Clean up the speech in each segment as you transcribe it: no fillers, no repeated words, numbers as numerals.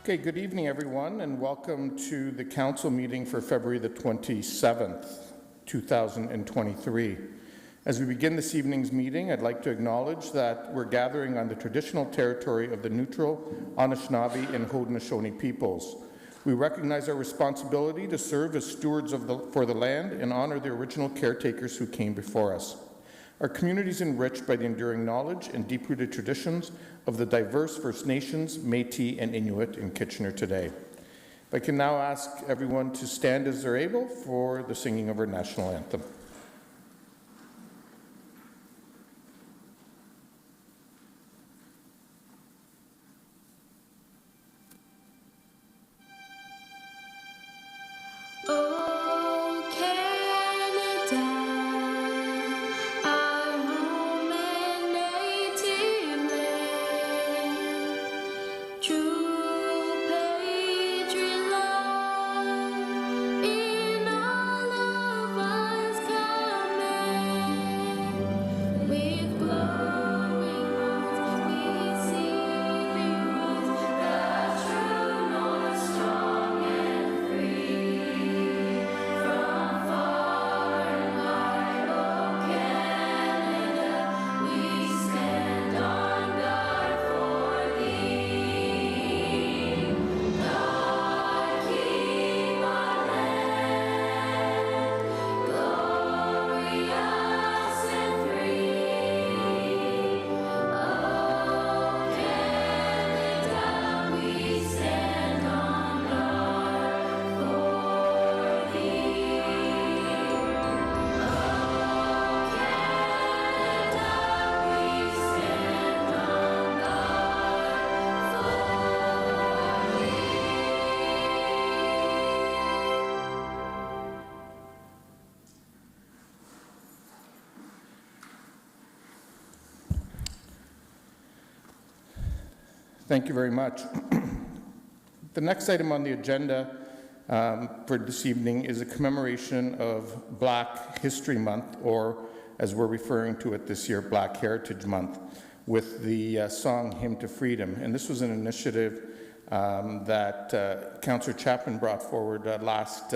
Okay, good evening, everyone, and welcome to the council meeting for February the 27th, 2023. As we begin this evening's meeting, I'd like to acknowledge that we're gathering on the traditional territory of the neutral Anishinaabe and Haudenosaunee peoples. We recognize our responsibility to serve as stewards for the land and honor the original caretakers who came before us. Our community is enriched by the enduring knowledge and deep-rooted traditions of the diverse First Nations, Métis, and Inuit in Kitchener today. If I can now ask everyone to stand as they're able for the singing of our national anthem. Thank you very much. The next item on the agenda for this evening is a commemoration of Black History Month, or as we're referring to it this year, Black Heritage Month, with the song Hymn to Freedom. And this was an initiative that Councillor Chapman brought forward last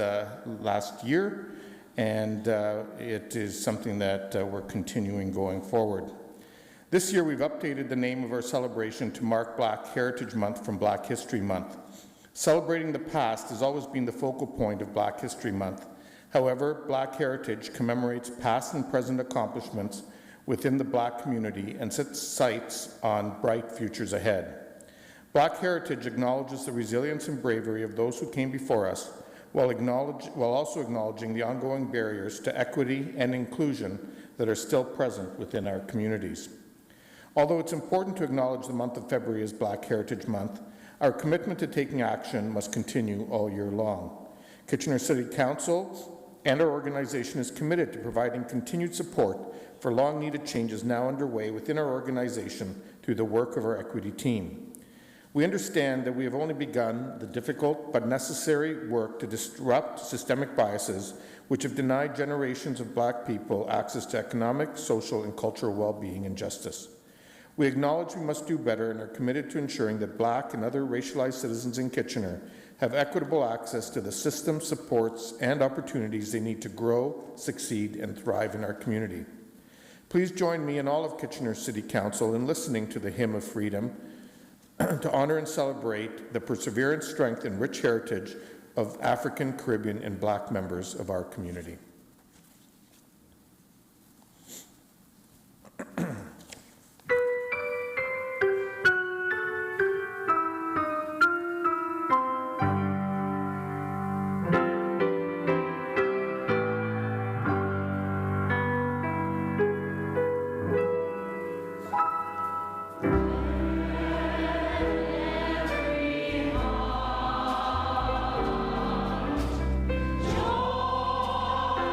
year, and it is something that we're continuing going forward. This year, we've updated the name of our celebration to mark Black Heritage Month from Black History Month. Celebrating the past has always been the focal point of Black History Month. However, Black Heritage commemorates past and present accomplishments within the Black community and sets sights on bright futures ahead. Black Heritage acknowledges the resilience and bravery of those who came before us, while also acknowledging the ongoing barriers to equity and inclusion that are still present within our communities. Although it's important to acknowledge the month of February as Black Heritage Month, our commitment to taking action must continue all year long. Kitchener City Council and our organization is committed to providing continued support for long-needed changes now underway within our organization through the work of our equity team. We understand that we have only begun the difficult but necessary work to disrupt systemic biases which have denied generations of Black people access to economic, social, and cultural well-being and justice. We acknowledge we must do better and are committed to ensuring that Black and other racialized citizens in Kitchener have equitable access to the systems, supports, and opportunities they need to grow, succeed, and thrive in our community. Please join me and all of Kitchener City Council in listening to the Hymn of Freedom to honor and celebrate the perseverance, strength, and rich heritage of African, Caribbean, and Black members of our community. Joy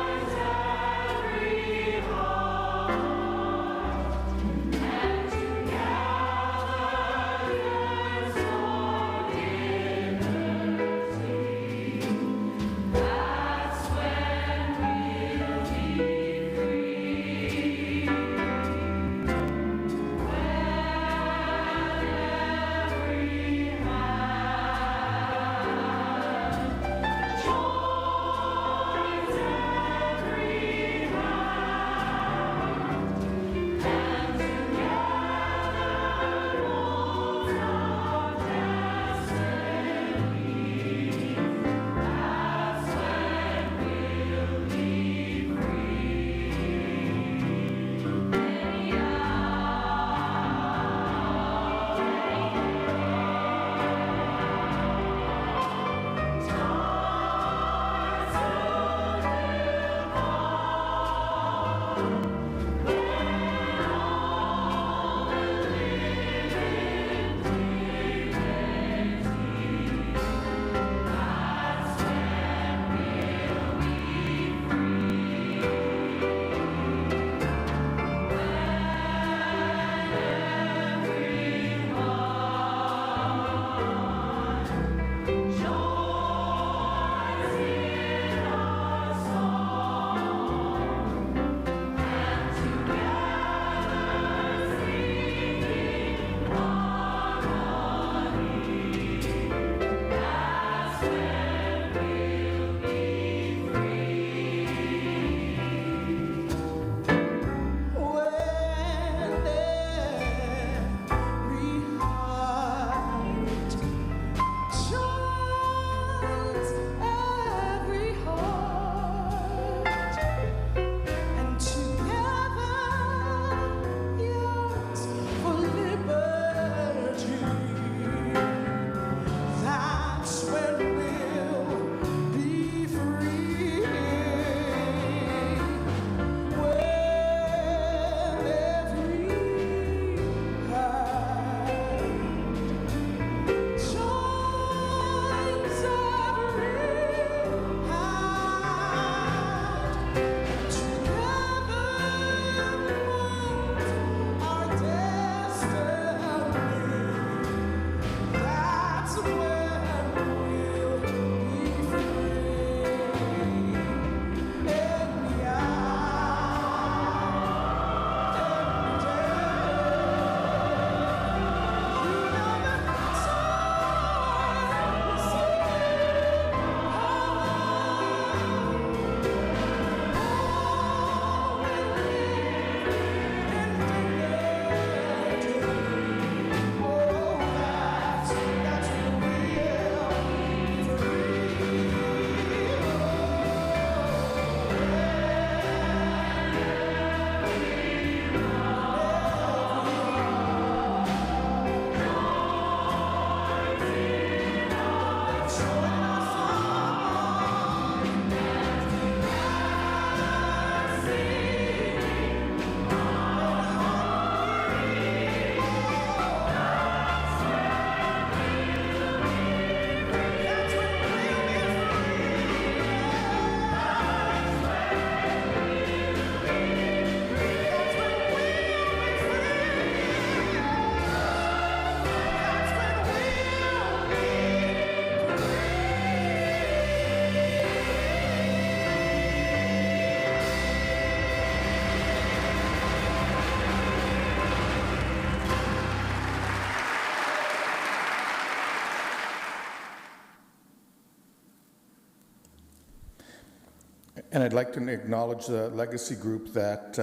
And I'd like to acknowledge the Legacy Group that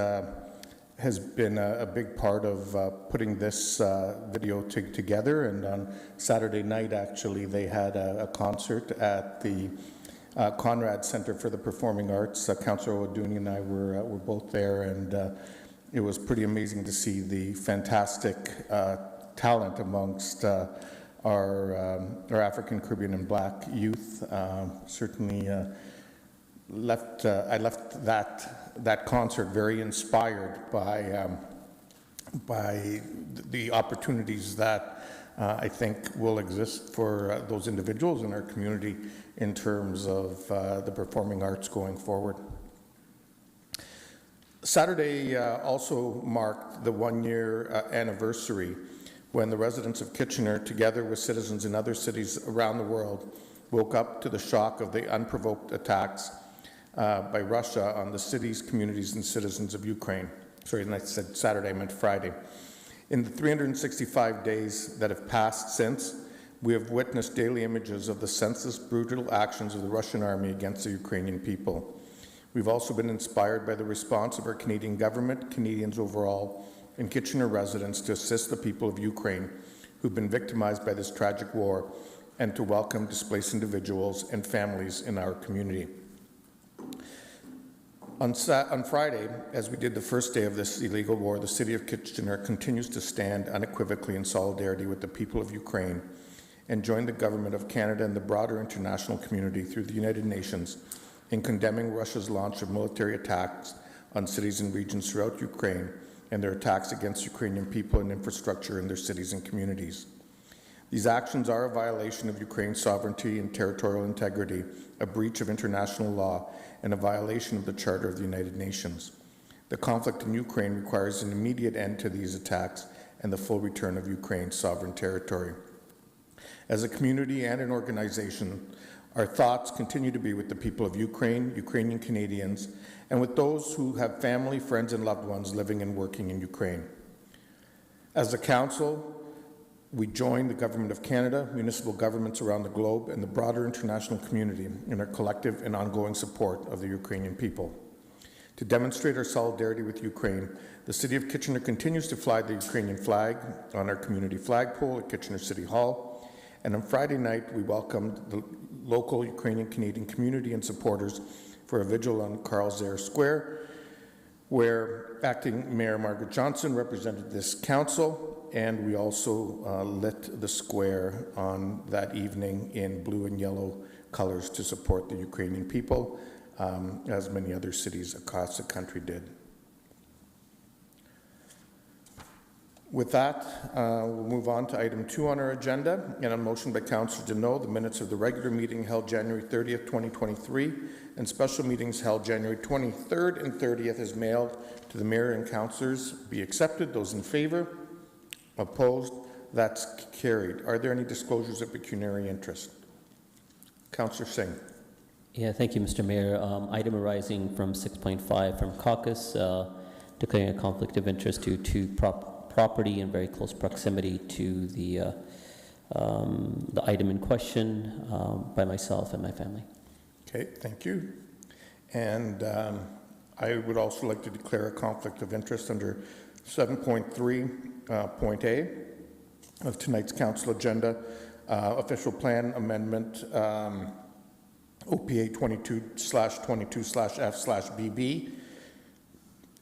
has been a big part of putting this video together. And on Saturday night, actually, they had a concert at the Conrad Center for the Performing Arts. Councillor O'Dooney and I were both there, and it was pretty amazing to see the fantastic talent amongst our African, Caribbean, and Black youth. Certainly I left that concert very inspired by the opportunities that I think will exist for those individuals in our community in terms of the performing arts going forward. Saturday also marked the one-year anniversary when the residents of Kitchener, together with citizens in other cities around the world, woke up to the shock of the unprovoked attacks by Russia on the cities, communities, and citizens of Ukraine. Sorry, and I said Saturday, I meant Friday. In the 365 days that have passed since, we have witnessed daily images of the senseless, brutal actions of the Russian army against the Ukrainian people. We've also been inspired by the response of our Canadian government, Canadians overall, and Kitchener residents to assist the people of Ukraine who've been victimized by this tragic war and to welcome displaced individuals and families in our community. On Friday, as we did the first day of this illegal war, the City of Kitchener continues to stand unequivocally in solidarity with the people of Ukraine and join the Government of Canada and the broader international community through the United Nations in condemning Russia's launch of military attacks on cities and regions throughout Ukraine and their attacks against Ukrainian people and infrastructure in their cities and communities. These actions are a violation of Ukraine's sovereignty and territorial integrity, a breach of international law, and a violation of the Charter of the United Nations. The conflict in Ukraine requires an immediate end to these attacks and the full return of Ukraine's sovereign territory. As a community and an organization, our thoughts continue to be with the people of Ukraine, Ukrainian Canadians, and with those who have family, friends, and loved ones living and working in Ukraine. As a council, we join the Government of Canada, municipal governments around the globe, and the broader international community in our collective and ongoing support of the Ukrainian people. To demonstrate our solidarity with Ukraine, the City of Kitchener continues to fly the Ukrainian flag on our community flagpole at Kitchener City Hall. And on Friday night, we welcomed the local Ukrainian Canadian community and supporters for a vigil on Carl Zare Square, where Acting Mayor Margaret Johnson represented this council, and we also lit the square on that evening in blue and yellow colors to support the Ukrainian people, as many other cities across the country did. With that, we'll move on to item 2 on our agenda, and a motion by Councillor Deneau, the minutes of the regular meeting held January 30th, 2023, and special meetings held January 23rd and 30th as mailed to the Mayor and Councillors be accepted. Those in favour? Opposed? That's carried. Are there any disclosures of pecuniary interest? Councillor Singh. Yeah, thank you, Mr. Mayor. Item arising from 6.5 from caucus, declaring a conflict of interest due to property in very close proximity to the item in question by myself and my family. Okay, thank you. And I would also like to declare a conflict of interest under 7.3 point A of tonight's council agenda, official plan amendment OPA 22/22/F/BB,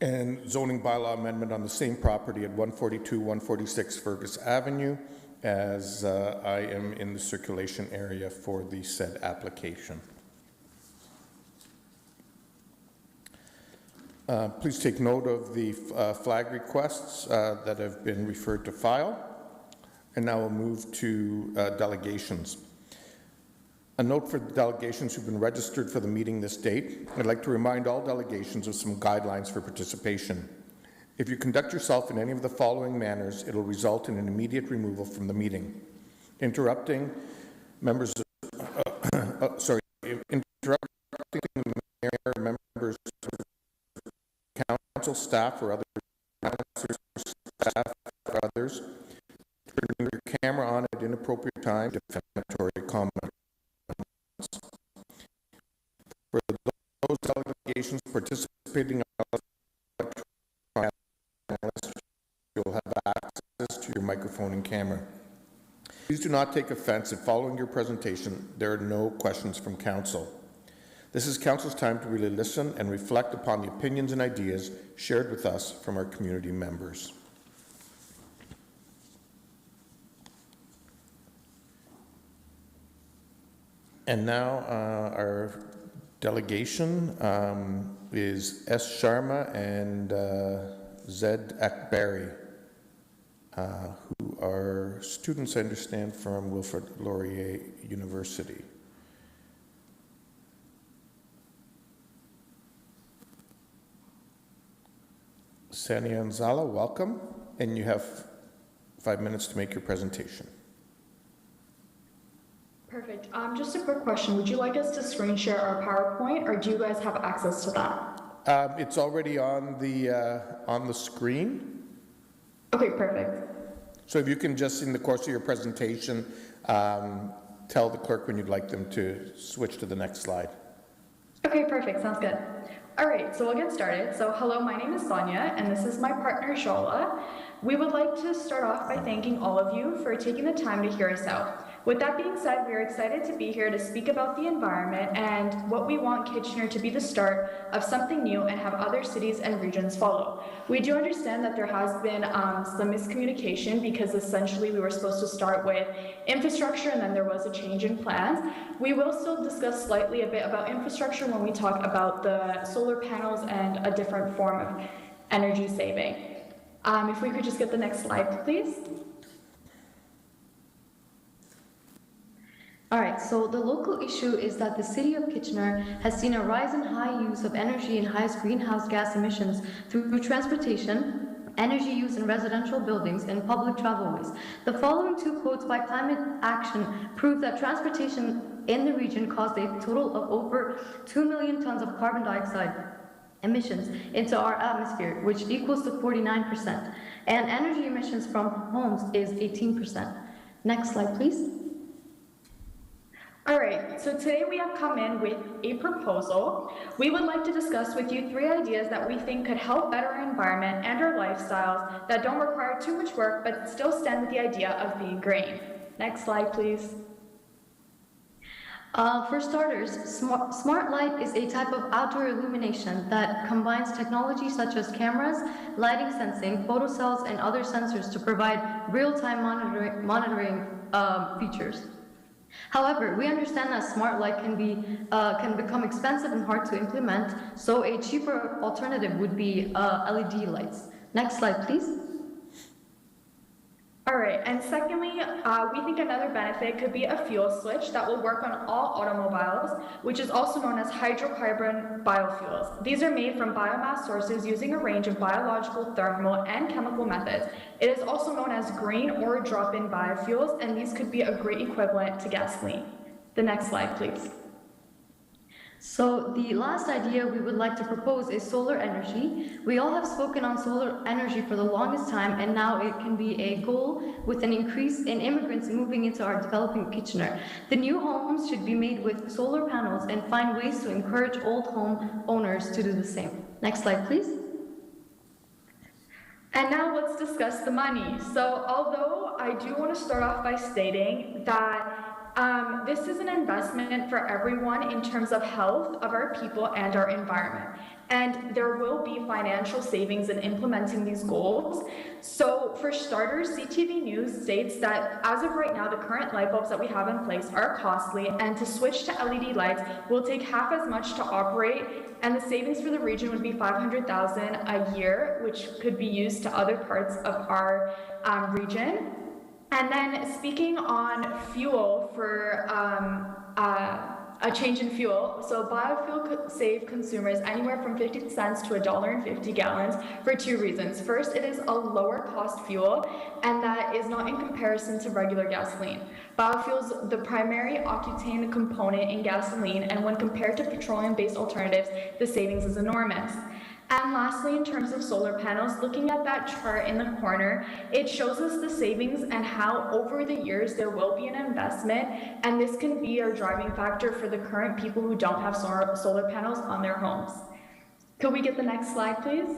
and zoning bylaw amendment on the same property at 142-146 Fergus Avenue, as I am in the circulation area for the said application. Please take note of the flag requests that have been referred to file. And now we'll move to delegations. A note for the delegations who've been registered for the meeting this date. I'd like to remind all delegations of some guidelines for participation. If you conduct yourself in any of the following manners, it'll result in an immediate removal from the meeting. Interrupting members of, interrupting the mayor, members of council staff or other council staff or others, turning your camera on at inappropriate time, defamatory comments. For those delegations applications participating on you'll have access to your microphone and camera. Please do not take offense if following your presentation there are no questions from council. This is council's time to really listen and reflect upon the opinions and ideas shared with us from our community members. And now our delegation is S. Sharma and Zed Akbari, who are students, I understand, from Wilfrid Laurier University. Sania Anzala, welcome, and you have 5 minutes to make your presentation. Perfect. Just a quick question. Would you like us to screen share our PowerPoint, or do you guys have access to that? It's already on the screen. Okay, perfect. So if you can just, in the course of your presentation, tell the clerk when you'd like them to switch to the next slide. Okay, perfect. Sounds good. All right, so we'll get started. So hello, my name is Sonia, and this is my partner, Shola. We would like to start off by thanking all of you for taking the time to hear us out. With that being said, we are excited to be here to speak about the environment and what we want Kitchener to be the start of something new and have other cities and regions follow. We do understand that there has been some miscommunication because essentially we were supposed to start with infrastructure and then there was a change in plans. We will still discuss slightly a bit about infrastructure when we talk about the solar panels and a different form of energy saving. If we could just get the next slide, please. All right, so the local issue is that the city of Kitchener has seen a rise in high use of energy and highest greenhouse gas emissions through transportation, energy use in residential buildings, and public travelways. The following two quotes by Climate Action prove that transportation in the region caused a total of over 2 million tons of carbon dioxide emissions into our atmosphere, which equals to 49%, and energy emissions from homes is 18%. Next slide, please. All right, so today we have come in with a proposal. We would like to discuss with you 3 ideas that we think could help better our environment and our lifestyles that don't require too much work but still stand with the idea of being green. Next slide, please. For starters, smart light is a type of outdoor illumination that combines technology such as cameras, lighting sensing, photocells, and other sensors to provide real-time monitoring features. However, we understand that smart light can become expensive and hard to implement, so a cheaper alternative would be LED lights. Next slide, please. All right, and secondly, we think another benefit could be a fuel switch that will work on all automobiles, which is also known as hydrocarbon biofuels. These are made from biomass sources using a range of biological, thermal, and chemical methods. It is also known as green or drop-in biofuels, and these could be a great equivalent to gasoline. The next slide, please. So the last idea we would like to propose is solar energy. We all have spoken on solar energy for the longest time, and now it can be a goal with an increase in immigrants moving into our developing Kitchener. The new homes should be made with solar panels and find ways to encourage old home owners to do the same. Next slide, please. And now let's discuss the money. So although I do want to start off by stating that this is an investment for everyone in terms of health of our people and our environment. And there will be financial savings in implementing these goals. So for starters, CTV News states that as of right now, the current light bulbs that we have in place are costly, and to switch to LED lights will take half as much to operate, and the savings for the region would be $500,000 a year, which could be used to other parts of our region. And then speaking on fuel for a change in fuel, so biofuel could save consumers anywhere from 50 cents to $1.50 gallons for 2 reasons. First, it is a lower cost fuel, and that is not in comparison to regular gasoline. Biofuels, the primary octane component in gasoline, and when compared to petroleum-based alternatives, the savings is enormous. And lastly, in terms of solar panels, looking at that chart in the corner, it shows us the savings and how over the years there will be an investment, and this can be our driving factor for the current people who don't have solar panels on their homes. Could we get the next slide, please?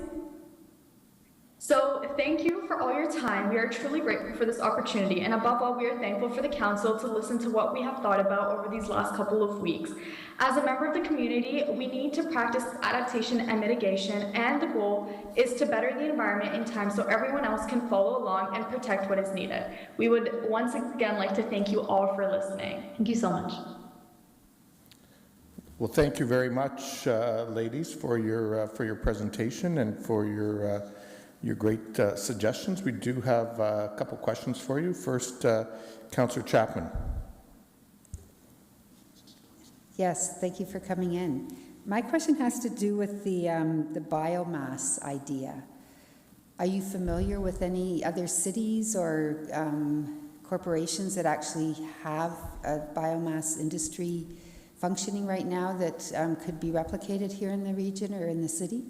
So thank you for all your time. We are truly grateful for this opportunity, and above all, we are thankful for the council to listen to what we have thought about over these last couple of weeks. As a member of the community, we need to practice adaptation and mitigation, and the goal is to better the environment in time so everyone else can follow along and protect what is needed. We would once again like to thank you all for listening. Thank you so much. Well, thank you very much, ladies, for your presentation and for your great suggestions. We do have a couple questions for you. First, Councillor Chapman. Yes, thank you for coming in. My question has to do with the biomass idea. Are you familiar with any other cities or corporations that actually have a biomass industry functioning right now that could be replicated here in the region or in the city?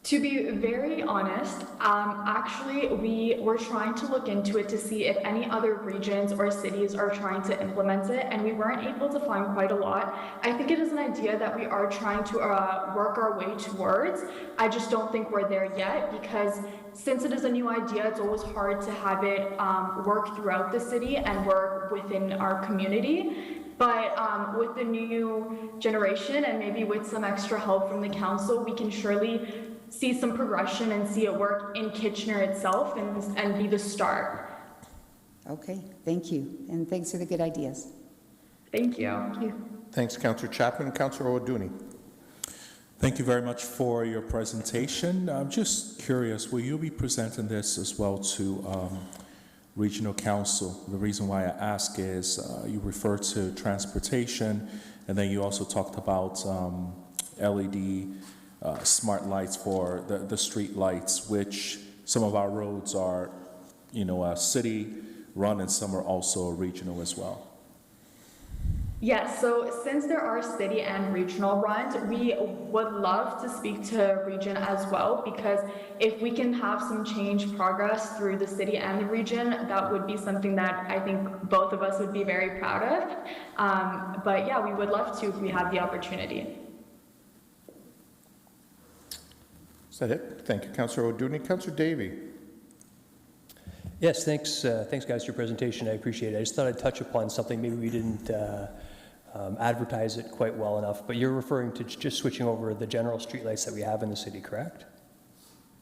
To be very honest, actually, we were trying to look into it to see if any other regions or cities are trying to implement it, and we weren't able to find quite a lot. I think it is an idea that we are trying to work our way towards. I just don't think we're there yet, because since it is a new idea, it's always hard to have it work throughout the city and work within our community. But with the new generation and maybe with some extra help from the council, we can surely see some progression and see it work in Kitchener itself and be the start. Okay, thank you. And thanks for the good ideas. Thank you. Thank you. Thanks, Councillor Chapman. Councillor O'Dooney. Thank you very much for your presentation. I'm just curious, will you be presenting this as well to Regional Council? The reason why I ask is you refer to transportation, and then you also talked about LED smart lights for the street lights, which some of our roads are, city run, and some are also regional as well. Yes, so since there are city and regional runs, we would love to speak to region as well, because if we can have some change progress through the city and the region, that would be something that I think both of us would be very proud of. But yeah, we would love to if we had the opportunity. Is that it? Thank you, Councillor O'Dooney. Councillor Davey. Yes, thanks guys for your presentation. I appreciate it. I just thought I'd touch upon something. Maybe we didn't advertise it quite well enough, but you're referring to just switching over the general streetlights that we have in the city, correct?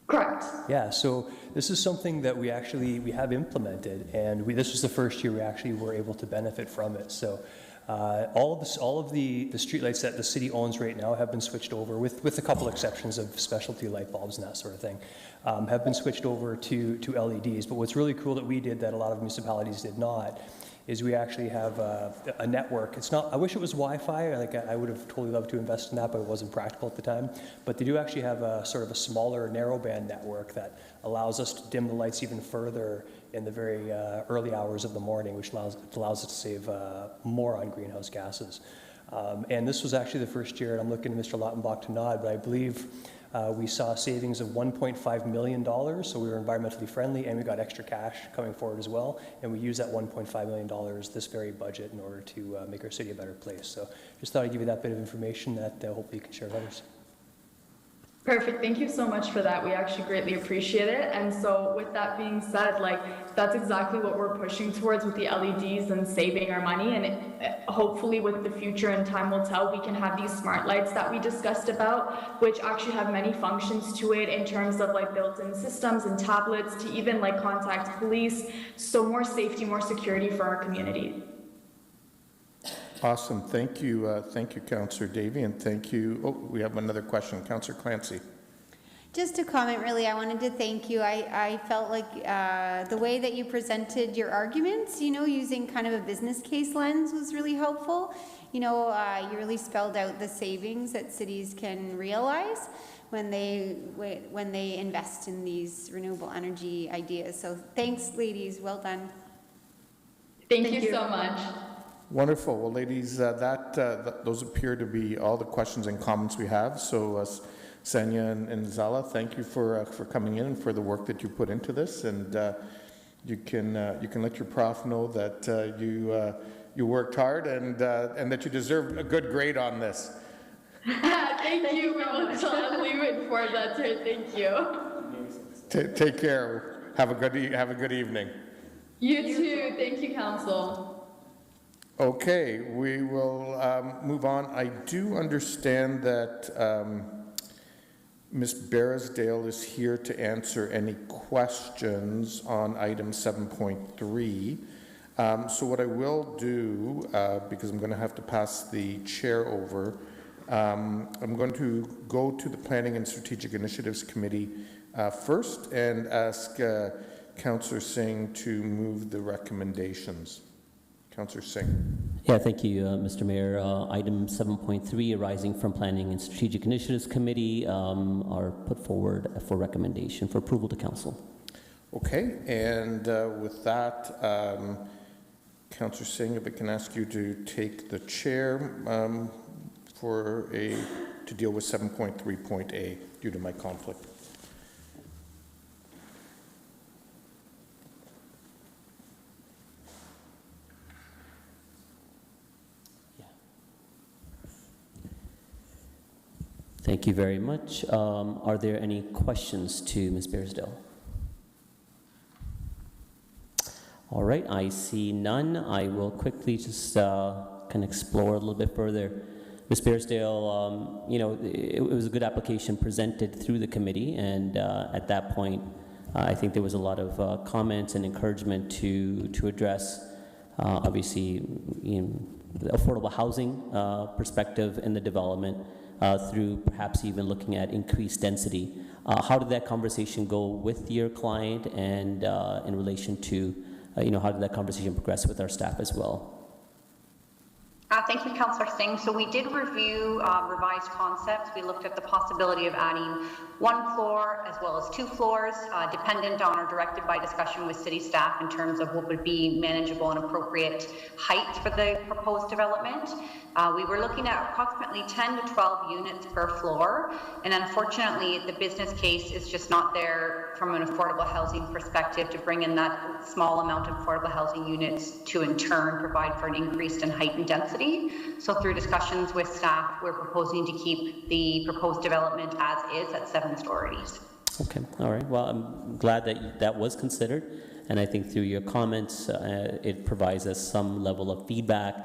Correct. Yeah, so this is something that we have implemented, and this was the first year we actually were able to benefit from it. So all of the streetlights that the city owns right now have been switched over, with a couple exceptions of specialty light bulbs and that sort of thing, have been switched over to LEDs. But what's really cool that we did that a lot of municipalities did not is we actually have a network. It's not, I wish it was Wi-Fi. Like I would have totally loved to invest in that, but it wasn't practical at the time. But they do actually have a sort of a smaller narrowband network that allows us to dim the lights even further in the very early hours of the morning, which allows us to save more on greenhouse gases. And this was actually the first year, and I'm looking at Mr. Lautenbach to nod, but I believe we saw savings of $1.5 million, so we were environmentally friendly, and we got extra cash coming forward as well, and we used that $1.5 million this very budget in order to make our city a better place. So just thought I'd give you that bit of information that hopefully you can share with others. Perfect. Thank you so much for that. We actually greatly appreciate it. And so with that being said, that's exactly what we're pushing towards with the LEDs and saving our money. And hopefully with the future, and time will tell, we can have these smart lights that we discussed about, which actually have many functions to it in terms of built-in systems and tablets to even contact police. So more safety, more security for our community. Awesome. Thank you, Councillor Davey, and thank you. Oh, we have another question. Councillor Clancy. Just a comment, really. I wanted to thank you. I felt like the way that you presented your arguments, using kind of a business case lens was really helpful. You really spelled out the savings that cities can realize when they invest in these renewable energy ideas. So thanks, ladies. Well done. Thank you so much. Wonderful. Well, ladies, those appear to be all the questions and comments we have. So, Sanya and Zala, thank you for coming in and for the work that you put into this. And you can let your prof know that you worked hard and that you deserve a good grade on this. Thank you. We will gladly enforce that, sir. Thank you. Take care. Have a good evening. You too. Thank you, council. Okay, we will move on. I do understand that Ms. Barrisdale is here to answer any questions on item 7.3. So what I will do, because I'm going to have to pass the chair over, I'm going to go to the Planning and Strategic Initiatives Committee first and ask Councillor Singh to move the recommendations. Councillor Singh. Yeah, thank you, Mr. Mayor. Item 7.3 arising from Planning and Strategic Initiatives Committee are put forward for recommendation for approval to council. Okay, and with that, Councillor Singh, if I can ask you to take the chair to deal with 7.3.A due to my conflict. Thank you very much. Are there any questions to Ms. Barrisdale? All right, I see none. I will quickly just can explore a little bit further. Ms. Barrisdale, it was a good application presented through the committee, and at that point, I think there was a lot of comments and encouragement to address, obviously, the affordable housing perspective in the development. Through perhaps even looking at increased density. How did that conversation go with your client, and in relation to, how did that conversation progress with our staff as well? Thank you, Councillor Singh. So we did review revised concepts. We looked at the possibility of adding 1 floor as well as 2 floors, dependent on or directed by discussion with city staff in terms of what would be manageable and appropriate height for the proposed development. We were looking at approximately 10 to 12 units per floor, and unfortunately the business case is just not there from an affordable housing perspective to bring in that small amount of affordable housing units to in turn provide for an increase in height and density. So through discussions with staff, we're proposing to keep the proposed development as is at 7 stories. Okay, all right. Well, I'm glad that that was considered, and I think through your comments, it provides us some level of feedback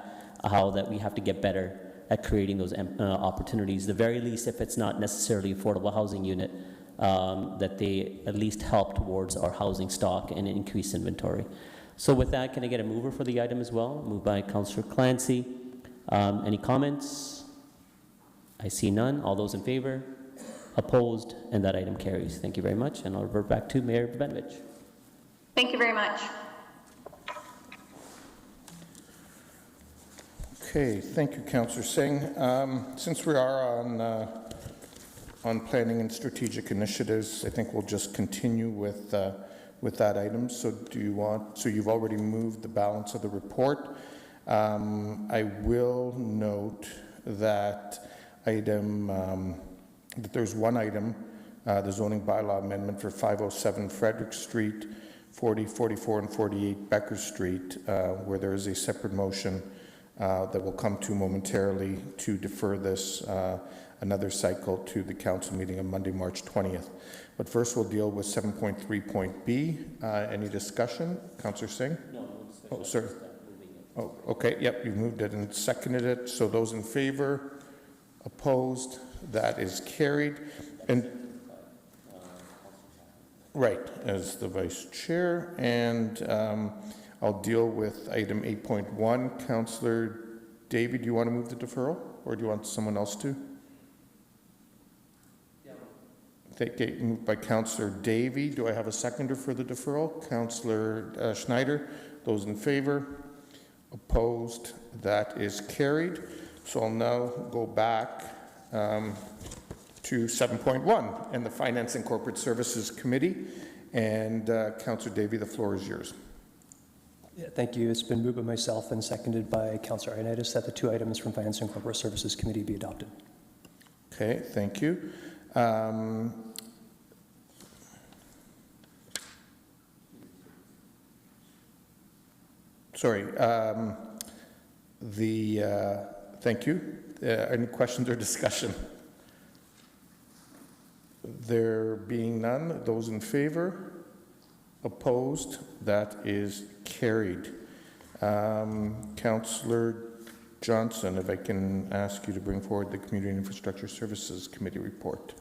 how that we have to get better at creating those opportunities. The very least, if it's not necessarily affordable housing unit, that they at least help towards our housing stock and increase inventory. So with that, can I get a mover for the item as well? Moved by Councillor Clancy. Any comments? I see none. All those in favor? Opposed? And that item carries. Thank you very much. And I'll revert back to Mayor Benovich. Thank you very much. Okay, thank you, Councillor Singh. Since we are on planning and strategic initiatives, I think we'll just continue with that item. So you've already moved the balance of the report. I will note that that there's one item, the zoning bylaw amendment for 507 Frederick Street, 40, 44, and 48 Becker Street, where there is a separate motion that will come to momentarily to defer this another cycle to the council meeting on Monday, March 20th. But first we'll deal with 7.3.B. Any discussion? Councillor Singh? No discussion. Oh, sorry. Oh, okay. Yep, you moved it and seconded it. So those in favor? Opposed? That is carried. And right, as the vice chair. And I'll deal with item 8.1. Councillor Davey, do you want to move the deferral, or do you want someone else to? Yeah. Moved by Councillor Davey. Do I have a seconder for the deferral? Councillor Schneider. Those in favor? Opposed? That is carried. So I'll now go back to 7.1 and the Finance and Corporate Services Committee. And Councillor Davey, the floor is yours. Yeah, thank you. It's been moved by myself and seconded by Councillor Ioannidis that the 2 items from Finance and Corporate Services Committee be adopted. Okay, thank you. Sorry, the Thank you. Any questions or discussion? There being none, those in favor? Opposed? That is carried. Councillor Johnson, if I can ask you to bring forward the Community and Infrastructure Services Committee report.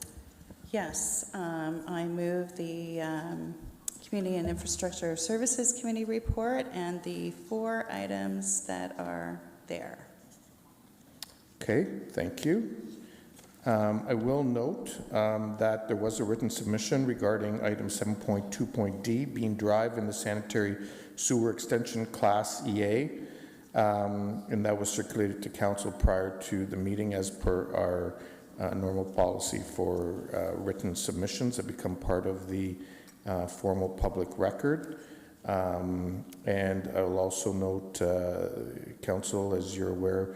Yes, I move the Community and Infrastructure Services Committee report and the 4 items that are there. Okay, thank you. I will note that there was a written submission regarding item 7.2.d, Bean Drive in the Sanitary Sewer Extension Class EA, and that was circulated to council prior to the meeting as per our normal policy for written submissions that become part of the formal public record. And I will also note, council, as you're aware,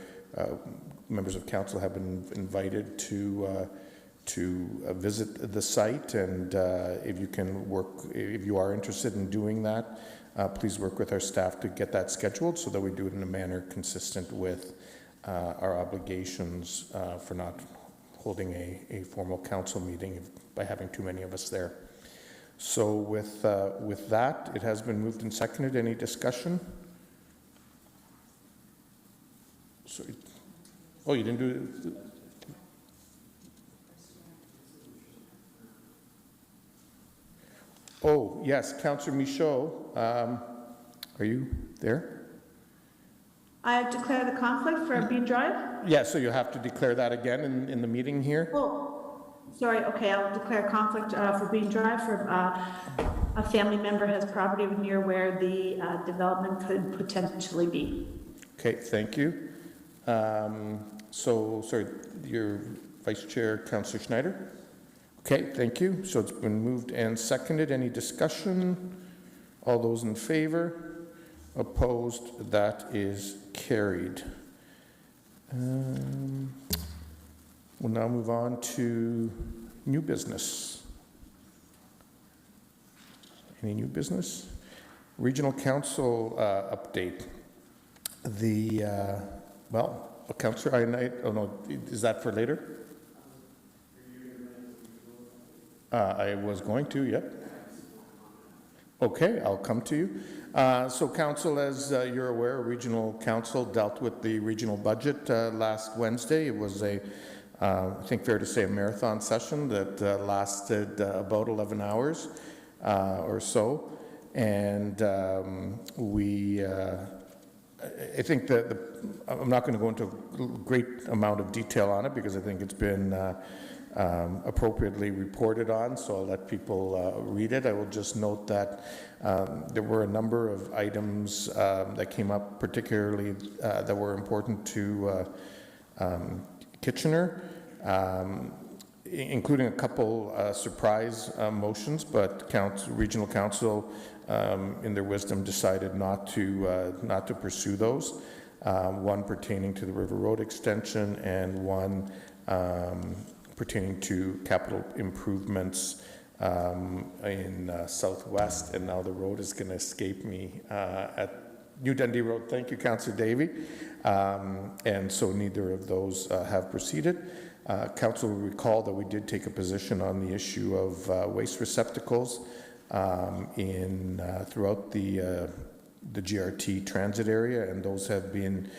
members of council have been invited to visit the site, and if you are interested in doing that, please work with our staff to get that scheduled so that we do it in a manner consistent with our obligations for not holding a formal council meeting by having too many of us there. So with that, it has been moved and seconded. Any discussion? Sorry. Oh, you didn't do it? Oh, yes, Councillor Michaud, are you there? I declare the conflict for Bean Drive? Yeah, so you'll have to declare that again in the meeting here? Oh, sorry, okay, I'll declare conflict for Bean Drive for a family member has property near where the development could potentially be. Okay, thank you. So, sorry, your Vice Chair, Councillor Schneider? Okay, thank you. So it's been moved and seconded. Any discussion? All those in favor? Opposed? That is carried. We'll now move on to new business. Any new business? Regional Council update. Well, Councillor Ionite, oh no, is that for later? I was going to, yep. Okay, I'll come to you. So Council, as you're aware, Regional Council dealt with the regional budget last Wednesday. It was I think fair to say, a marathon session that lasted about 11 hours or so. And I think that I'm not going to go into a great amount of detail on it because I think it's been appropriately reported on, so I'll let people read it. I will just note that there were a number of items that came up, particularly that were important to Kitchener, including a couple surprise motions, but Regional Council, in their wisdom, decided not to pursue those. One pertaining to the River Road extension, and one pertaining to capital improvements in Southwest, and now the road is going to escape me at New Dundee Road. Thank you, Councillor Davey. And so neither of those have proceeded. Council will recall that we did take a position on the issue of waste receptacles throughout the GRT transit area, and those have been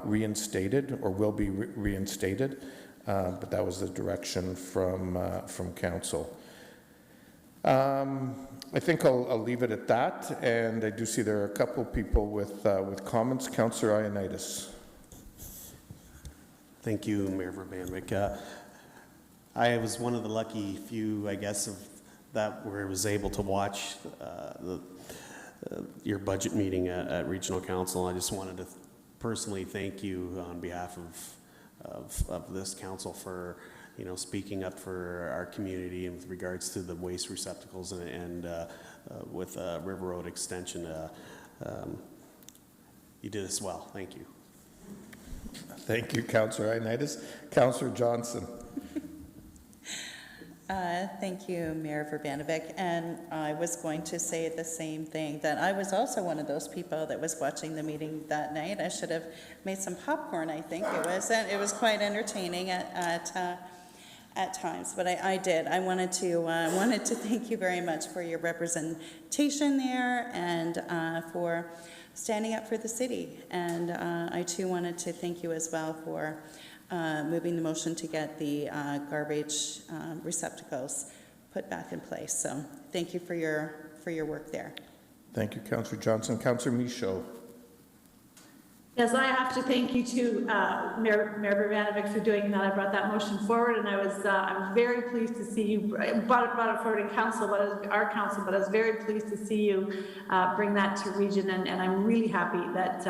reinstated or will be reinstated. But that was the direction from Council. I think I'll leave it at that, and I do see there are a couple people with comments. Councillor Ioannidis. Thank you, Mayor Verbanwick. I was one of the lucky few, I guess, of that where I was able to watch your budget meeting at Regional Council. I just wanted to personally thank you on behalf of this council for, speaking up for our community and with regards to the waste receptacles and with River Road extension. You did as well. Thank you. Thank you, Councillor Ioannidis. Councillor Johnson. Thank you, Mayor Verbanovic. And I was going to say the same thing, that I was also one of those people that was watching the meeting that night. I should have made some popcorn, I think. It was quite entertaining at times, but I did. I wanted to thank you very much for your representation there and for standing up for the city. And I too wanted to thank you as well for moving the motion to get the garbage receptacles put back in place. So thank you for your work there. Thank you, Councillor Johnson. Councillor Michaud. Yes, I have to thank you too, Mayor Verbanovic, for doing that. I brought that motion forward, and I was very pleased to see you brought it forward in council, but our council. But I was very pleased to see you bring that to region, and I'm really happy that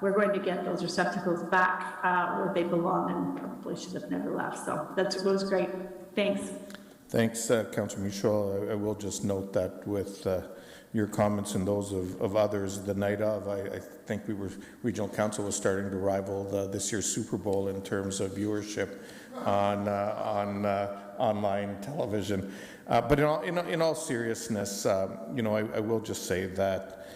we're going to get those receptacles back where they belong, and probably should have never left. So that was great. Thanks. Thanks, Councillor Michaud. I will just note that with your comments and those of others the night of, I think Regional Council was starting to rival this year's Super Bowl in terms of viewership on online television. But in all seriousness, I will just say that,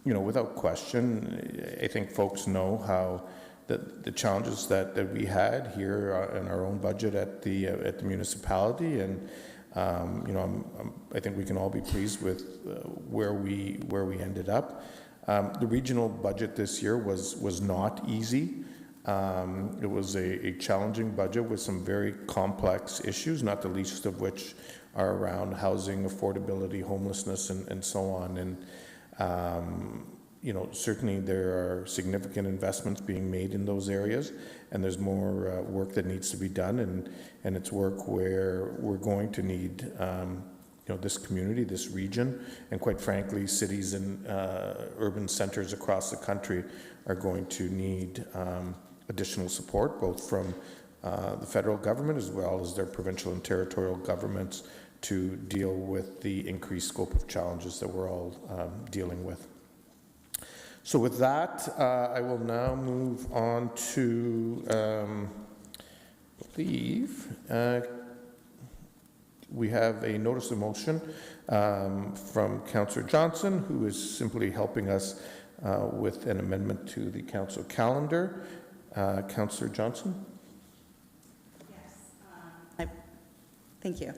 without question, I think folks know how the challenges that we had here in our own budget at the municipality, and I think we can all be pleased with where we ended up. The regional budget this year was not easy. It was a challenging budget with some very complex issues, not the least of which are around housing, affordability, homelessness, and so on. And certainly there are significant investments being made in those areas, and there's more work that needs to be done, and it's work where we're going to need this community, this region, and quite frankly, cities and urban centers across the country are going to need additional support, both from the federal government as well as their provincial and territorial governments, to deal with the increased scope of challenges that we're all dealing with. So with that, I will now move on to, we have a notice of motion from Councillor Johnson, who is simply helping us with an amendment to the council calendar. Councillor Johnson? Yes. Thank you.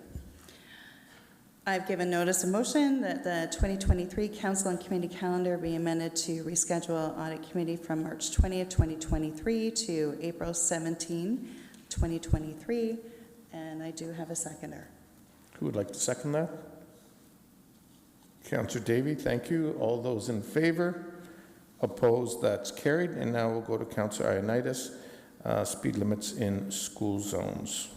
I've given notice of motion that the 2023 Council and Committee calendar be amended to reschedule Audit Committee from March 20th, 2023 to April 17, 2023, and I do have a seconder. Who would like to second that? Councillor Davey, thank you. All those in favor? Opposed? That's carried. And now we'll go to Councillor Ioannidis, speed limits in school zones.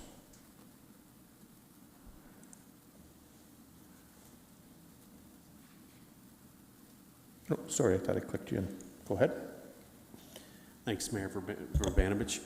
Oh, sorry, I thought I clicked you in. Go ahead. Thanks, Mayor Verbanovic.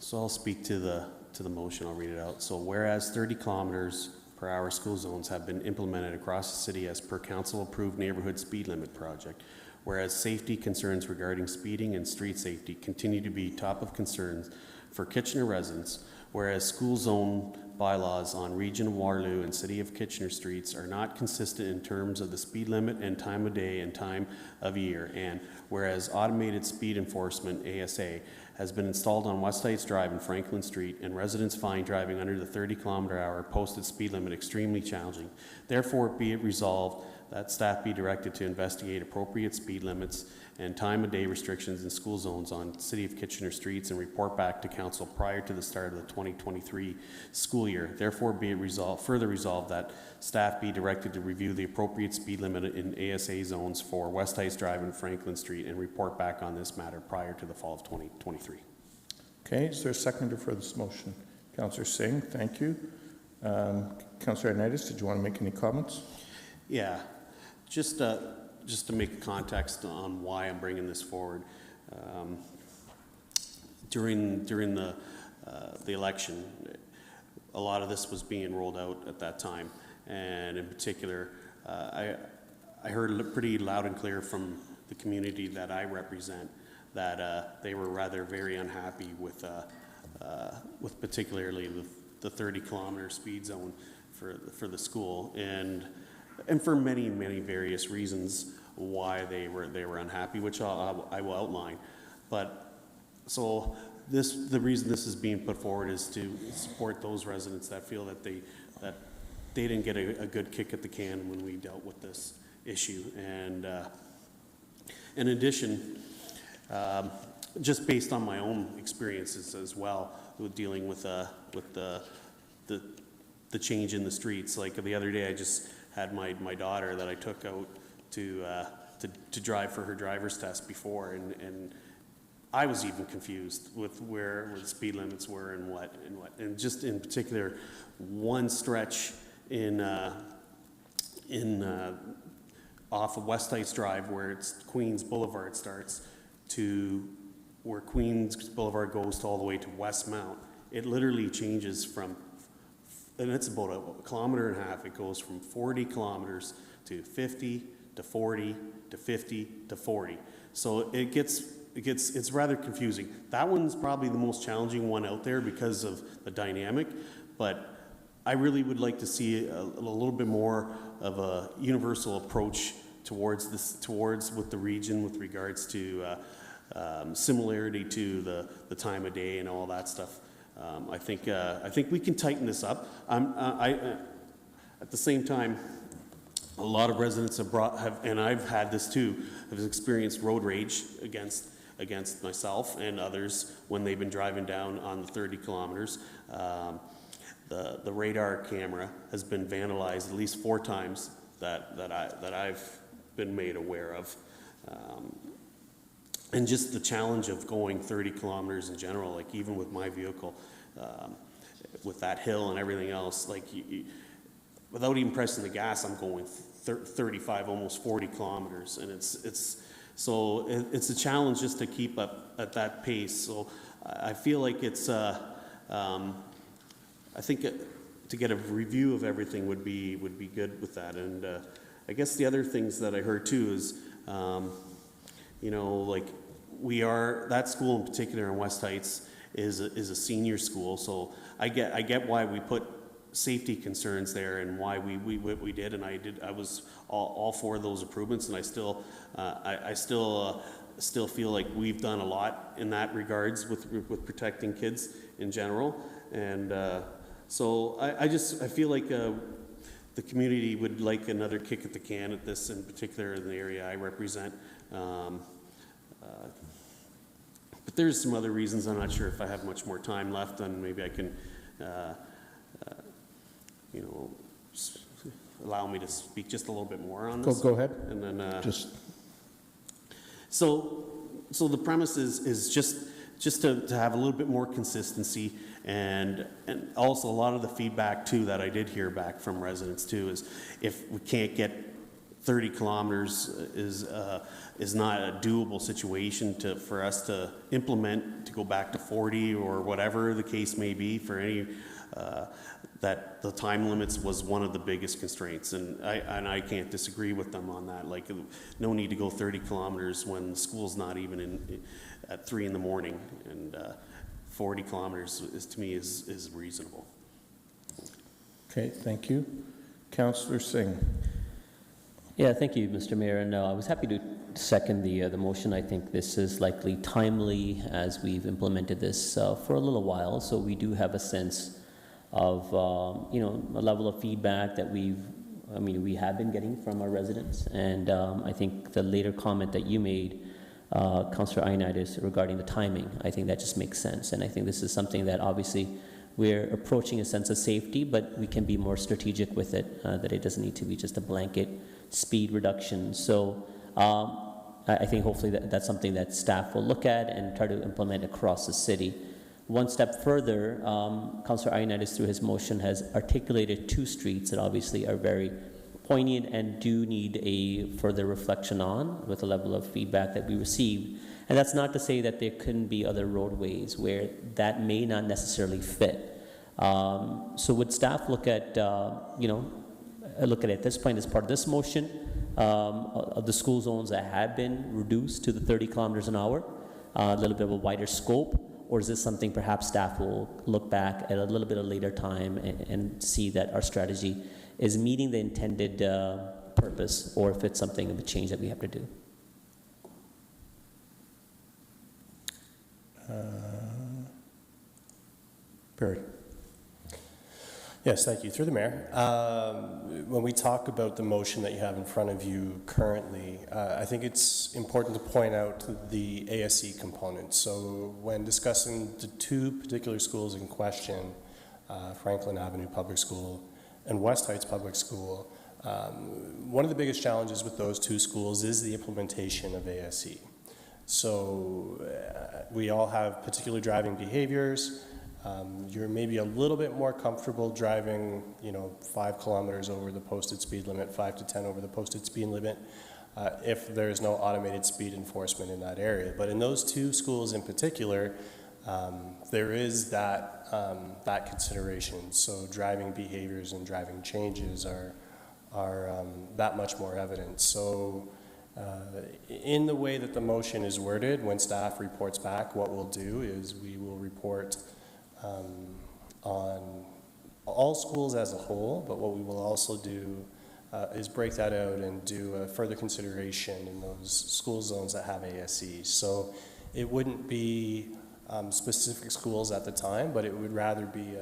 So I'll speak to the motion. I'll read it out. So whereas 30 kilometers per hour school zones have been implemented across the city as per council-approved neighborhood speed limit project, whereas safety concerns regarding speeding and street safety continue to be top of concerns for Kitchener residents, whereas school zone bylaws on Region of Waterloo and City of Kitchener streets are not consistent in terms of the speed limit and time of day and time of year, and whereas automated speed enforcement, ASA, has been installed on West Heights Drive and Franklin Street, and residents find driving under the 30-kilometer-hour posted speed limit extremely challenging. Therefore, be it resolved that staff be directed to investigate appropriate speed limits and time of day restrictions in school zones on City of Kitchener streets and report back to council prior to the start of the 2023 school year. Therefore, be it further resolved that staff be directed to review the appropriate speed limit in ASA zones for West Heights Drive and Franklin Street and report back on this matter prior to the fall of 2023. Okay, is there a seconder for this motion? Councillor Singh, thank you. Councillor Ioannidis, did you want to make any comments? Yeah, just to make context on why I'm bringing this forward. During the election, a lot of this was being rolled out at that time, and in particular, I heard pretty loud and clear from the community that I represent that they were rather very unhappy with with particularly the 30-kilometer speed zone for the school, and for many various reasons why they were unhappy, which I will outline. But so the reason this is being put forward is to support those residents that feel that they didn't get a good kick at the can when we dealt with this issue. And in addition, just based on my own experiences as well with dealing with the change in the streets. Like the other day, I just had my daughter that I took out to drive for her driver's test before, and I was even confused with where the speed limits were and just in particular one stretch in off of West Heights Drive where it's Queens Boulevard starts to where Queens Boulevard goes to all the way to Westmount. It literally changes from, and it's about a kilometer and a half. It goes from 40 kilometers to 50 to 40 to 50 to 40. So it's rather confusing. That one's probably the most challenging one out there because of the dynamic, but I really would like to see a little bit more of a universal approach towards with the region with regards to similarity to the time of day and all that stuff. I think we can tighten this up. At the same time, a lot of residents and I've had this too, have experienced road rage against myself and others when they've been driving down on the 30 kilometers. The radar camera has been vandalized at least 4 times that I've been made aware of. And just the challenge of going 30 kilometers in general, like even with my vehicle, with that hill and everything else, like without even pressing the gas, I'm going 35, almost 40 kilometers. And it's a challenge just to keep up at that pace. So I feel like it's, I think to get a review of everything would be good with that. And I guess the other things that I heard too is, like that school in particular in West Heights is a senior school. So I get why we put safety concerns there and why we did. And I was all for those improvements. And I still feel like we've done a lot in that regards with protecting kids in general. And so I feel like the community would like another kick at the can at this, in particular in the area I represent. But there's some other reasons. I'm not sure if I have much more time left, and maybe I can, allow me to speak just a little bit more on this. Go ahead. And then So the premise is just to have a little bit more consistency, and also a lot of the feedback too that I did hear back from residents too is if we can't get 30 kilometers is not a doable situation for us to implement to go back to 40 or whatever the case may be for any that the time limits was one of the biggest constraints, and I can't disagree with them on that. Like, no need to go 30 kilometers when the school's not even at 3 in the morning, and 40 kilometers to me is reasonable. Okay, thank you. Councillor Singh. Yeah, thank you, Mr. Mayor. And I was happy to second the motion. I think this is likely timely as we've implemented this for a little while, so we do have a sense of a level of feedback that we have been getting from our residents. And I think the later comment that you made, Councillor Ioannidis, regarding the timing, I think that just makes sense. And I think this is something that obviously we're approaching a sense of safety, but we can be more strategic with it, that it doesn't need to be just a blanket speed reduction. So I think hopefully that's something that staff will look at and try to implement across the city. One step further, Councillor Ioannidis, through his motion, has articulated 2 streets that obviously are very poignant and do need a further reflection on with the level of feedback that we received. And that's not to say that there couldn't be other roadways where that may not necessarily fit. So would staff look at, look at this point as part of this motion of the school zones that have been reduced to the 30 kilometers an hour, a little bit of a wider scope, or is this something perhaps staff will look back at a little bit of later time and see that our strategy is meeting the intended purpose, or if it's something of a change that we have to do? Perry. Yes, thank you. Through the mayor. When we talk about the motion that you have in front of you currently, I think it's important to point out the ASE component. So when discussing the two particular schools in question, Franklin Avenue Public School and West Heights Public School, one of the biggest challenges with those two schools is the implementation of ASE. So we all have particular driving behaviors. You're maybe a little bit more comfortable driving, 5 kilometers over the posted speed limit, 5 to 10 over the posted speed limit, if there's no automated speed enforcement in that area. But in those two schools in particular, there is that consideration. So driving behaviors and driving changes are that much more evident. So in the way that the motion is worded, when staff reports back, what we'll do is we will report on all schools as a whole, but what we will also do is break that out and do a further consideration in those school zones that have ASE. So it wouldn't be specific schools at the time, but it would rather be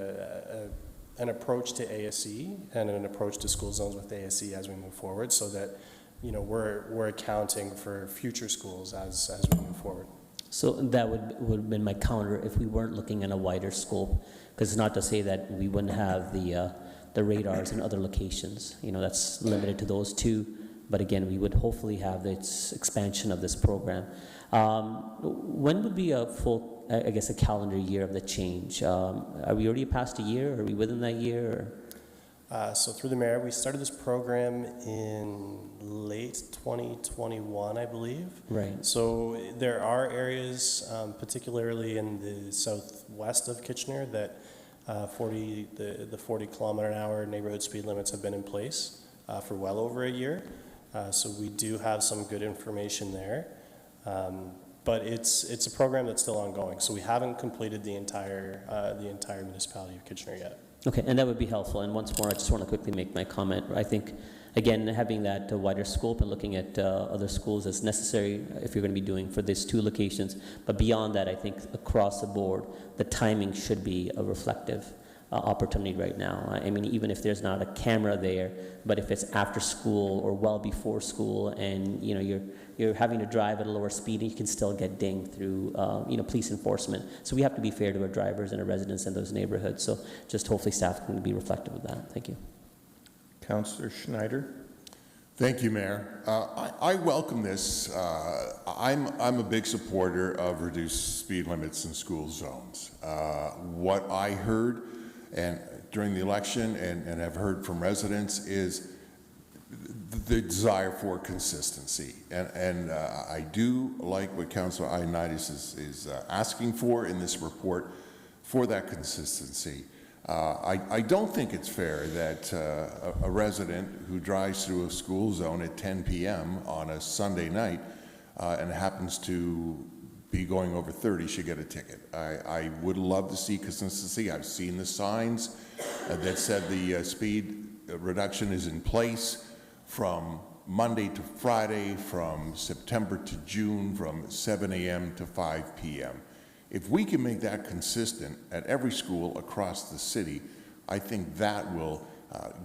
an approach to ASE and an approach to school zones with ASE as we move forward, so that we're accounting for future schools as we move forward. So that would have been my counter if we weren't looking at a wider scope, because it's not to say that we wouldn't have the radars in other locations. That's limited to those two, but again, we would hopefully have this expansion of this program. When would be a full, I guess, a calendar year of the change? Are we already past a year? Are we within that year? Or? So through the mayor, we started this program in late 2021, I believe. Right. So there are areas, particularly in the southwest of Kitchener, that the 40 kilometer an hour neighborhood speed limits have been in place for well over a year. So we do have some good information there. But it's a program that's still ongoing. So we haven't completed the entire municipality of Kitchener yet. Okay, and that would be helpful. And once more, I just want to quickly make my comment. I think, again, having that wider scope and looking at other schools is necessary if you're going to be doing for these two locations. But beyond that, I think across the board, the timing should be a reflective opportunity right now. I mean, even if there's not a camera there, but if it's after school or well before school, and you're having to drive at a lower speed, and you can still get dinged through police enforcement. So we have to be fair to our drivers and our residents in those neighborhoods. So just hopefully staff can be reflective of that. Thank you. Councillor Schneider. Thank you, Mayor. I welcome this. I'm a big supporter of reduced speed limits in school zones. What I heard during the election and have heard from residents is the desire for consistency. And I do like what Councillor Ioannidis is asking for in this report, for that consistency. I don't think it's fair that a resident who drives through a school zone at 10 p.m. on a Sunday night and happens to be going over 30 should get a ticket. I would love to see consistency. I've seen the signs that said the speed reduction is in place from Monday to Friday, from September to June, from 7 a.m. to 5 p.m. If we can make that consistent at every school across the city, I think that will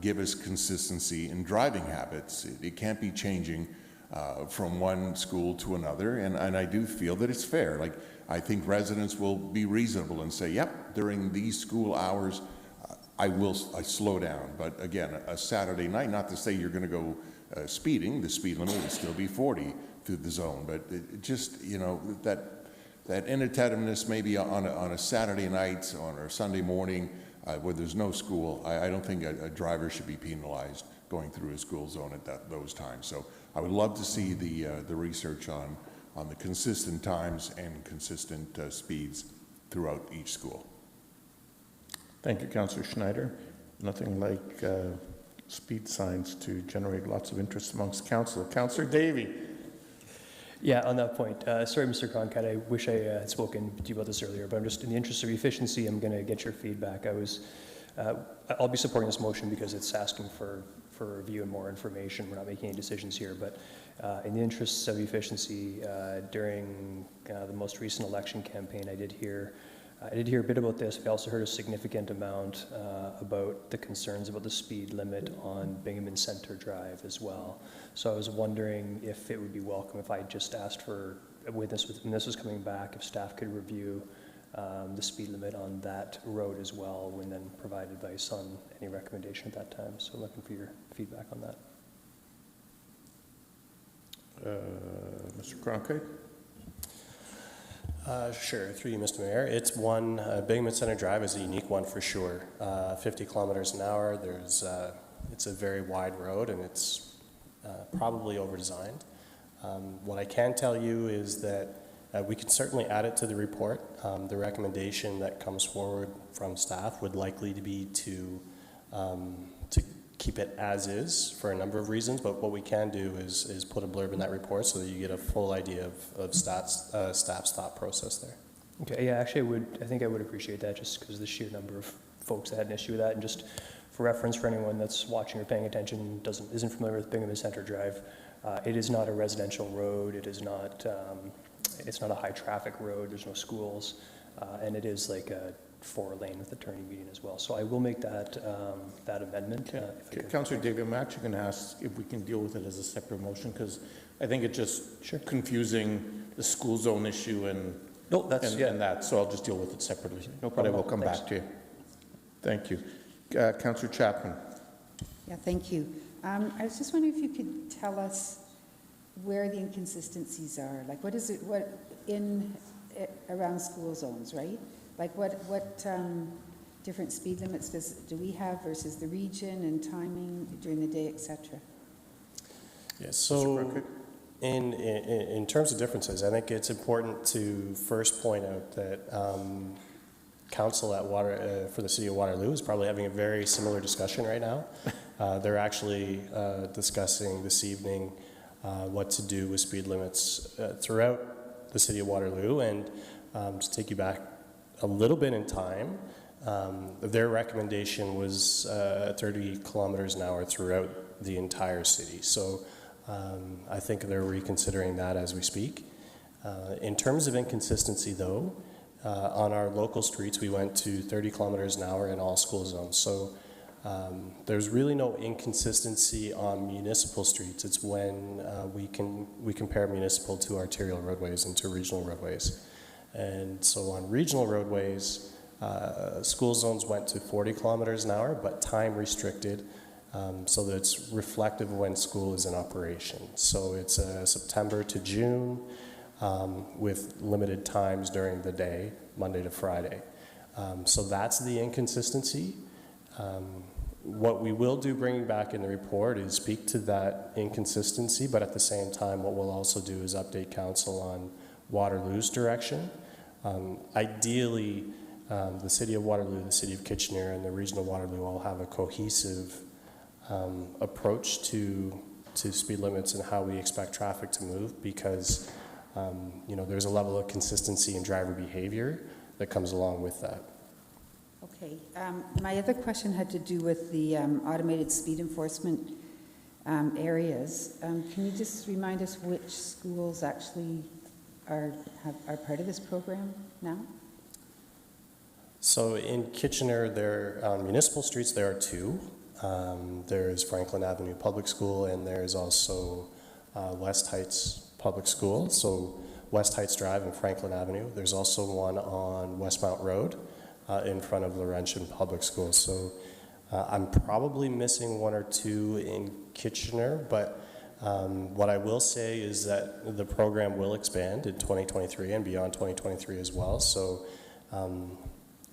give us consistency in driving habits. It can't be changing from one school to another, and I do feel that it's fair. Like, I think residents will be reasonable and say, yep, during these school hours, I slow down. But again, a Saturday night, not to say you're going to go speeding, the speed limit will still be 40 through the zone, but it just, that inattentiveness maybe on a Saturday night or Sunday morning where there's no school, I don't think a driver should be penalized going through a school zone at those times. So I would love to see the research on the consistent times and consistent speeds throughout each school. Thank you, Councillor Schneider. Nothing like speed signs to generate lots of interest amongst council. Councillor Davey. Yeah, on that point, sorry, Mr. Cronkite, I wish I had spoken to you about this earlier, but I'm just, in the interest of efficiency, I'm going to get your feedback. I'll be supporting this motion because it's asking for review and more information. We're not making any decisions here, but in the interests of efficiency, during the most recent election campaign, I did hear a bit about this, but I also heard a significant amount about the concerns about the speed limit on Binghamton Center Drive as well. So I was wondering if it would be welcome if I just asked for, when this was coming back, if staff could review the speed limit on that road as well, and then provide advice on any recommendation at that time. So I'm looking for your feedback on that. Mr. Cronkite? Sure, through you, Mr. Mayor. It's one, Binghamton Center Drive is a unique one for sure. 50 kilometers an hour, it's a very wide road and it's probably over-designed. What I can tell you is that we can certainly add it to the report. The recommendation that comes forward from staff would likely to be to keep it as is for a number of reasons, but what we can do is put a blurb in that report so that you get a full idea of staff's thought process there. Okay, yeah, actually I think I would appreciate that just because of the sheer number of folks that had an issue with that. And just for reference for anyone that's watching or paying attention, isn't familiar with Binghamton Center Drive, it is not a residential road. It is not, it's not a high traffic road. There's no schools. And it is like a 4-lane with a turning median as well. So I will make that amendment. Councillor David, I'm actually going to ask if we can deal with it as a separate motion because I think it's just confusing the school zone issue and that. So I'll just deal with it separately. No problem. But I will come back to you. Thank you. Councillor Chapman. Yeah, thank you. I was just wondering if you could tell us where the inconsistencies are. Like, what is it? What around school zones, right? Like what different speed limits do we have versus the region and timing during the day, etc.? Yeah, so in terms of differences, I think it's important to first point out that Council at for the City of Waterloo is probably having a very similar discussion right now. They're actually discussing this evening what to do with speed limits throughout the City of Waterloo, and to take you back a little bit in time, their recommendation was 30 kilometers an hour throughout the entire city. So I think they're reconsidering that as we speak. In terms of inconsistency though, on our local streets we went to 30 kilometers an hour in all school zones. So there's really no inconsistency on municipal streets. It's when we compare municipal to arterial roadways and to regional roadways. And so on regional roadways, school zones went to 40 kilometers an hour, but time restricted, so that it's reflective of when school is in operation. So it's September to June, with limited times during the day, Monday to Friday. So that's the inconsistency. What we will do bringing back in the report is speak to that inconsistency, but at the same time, what we'll also do is update council on Waterloo's direction. Ideally, the City of Waterloo, the City of Kitchener, and the Regional Waterloo all have a cohesive approach to speed limits and how we expect traffic to move, because there's a level of consistency in driver behavior that comes along with that. Okay. My other question had to do with the automated speed enforcement areas. Can you just remind us which schools actually are part of this program now? So in Kitchener, on municipal streets, there are two. There's Franklin Avenue Public School, and there's also West Heights Public School. So West Heights Drive and Franklin Avenue. There's also one on Westmount Road in front of Laurentian Public School. So I'm probably missing one or two in Kitchener, but what I will say is that the program will expand in 2023 and beyond 2023 as well. So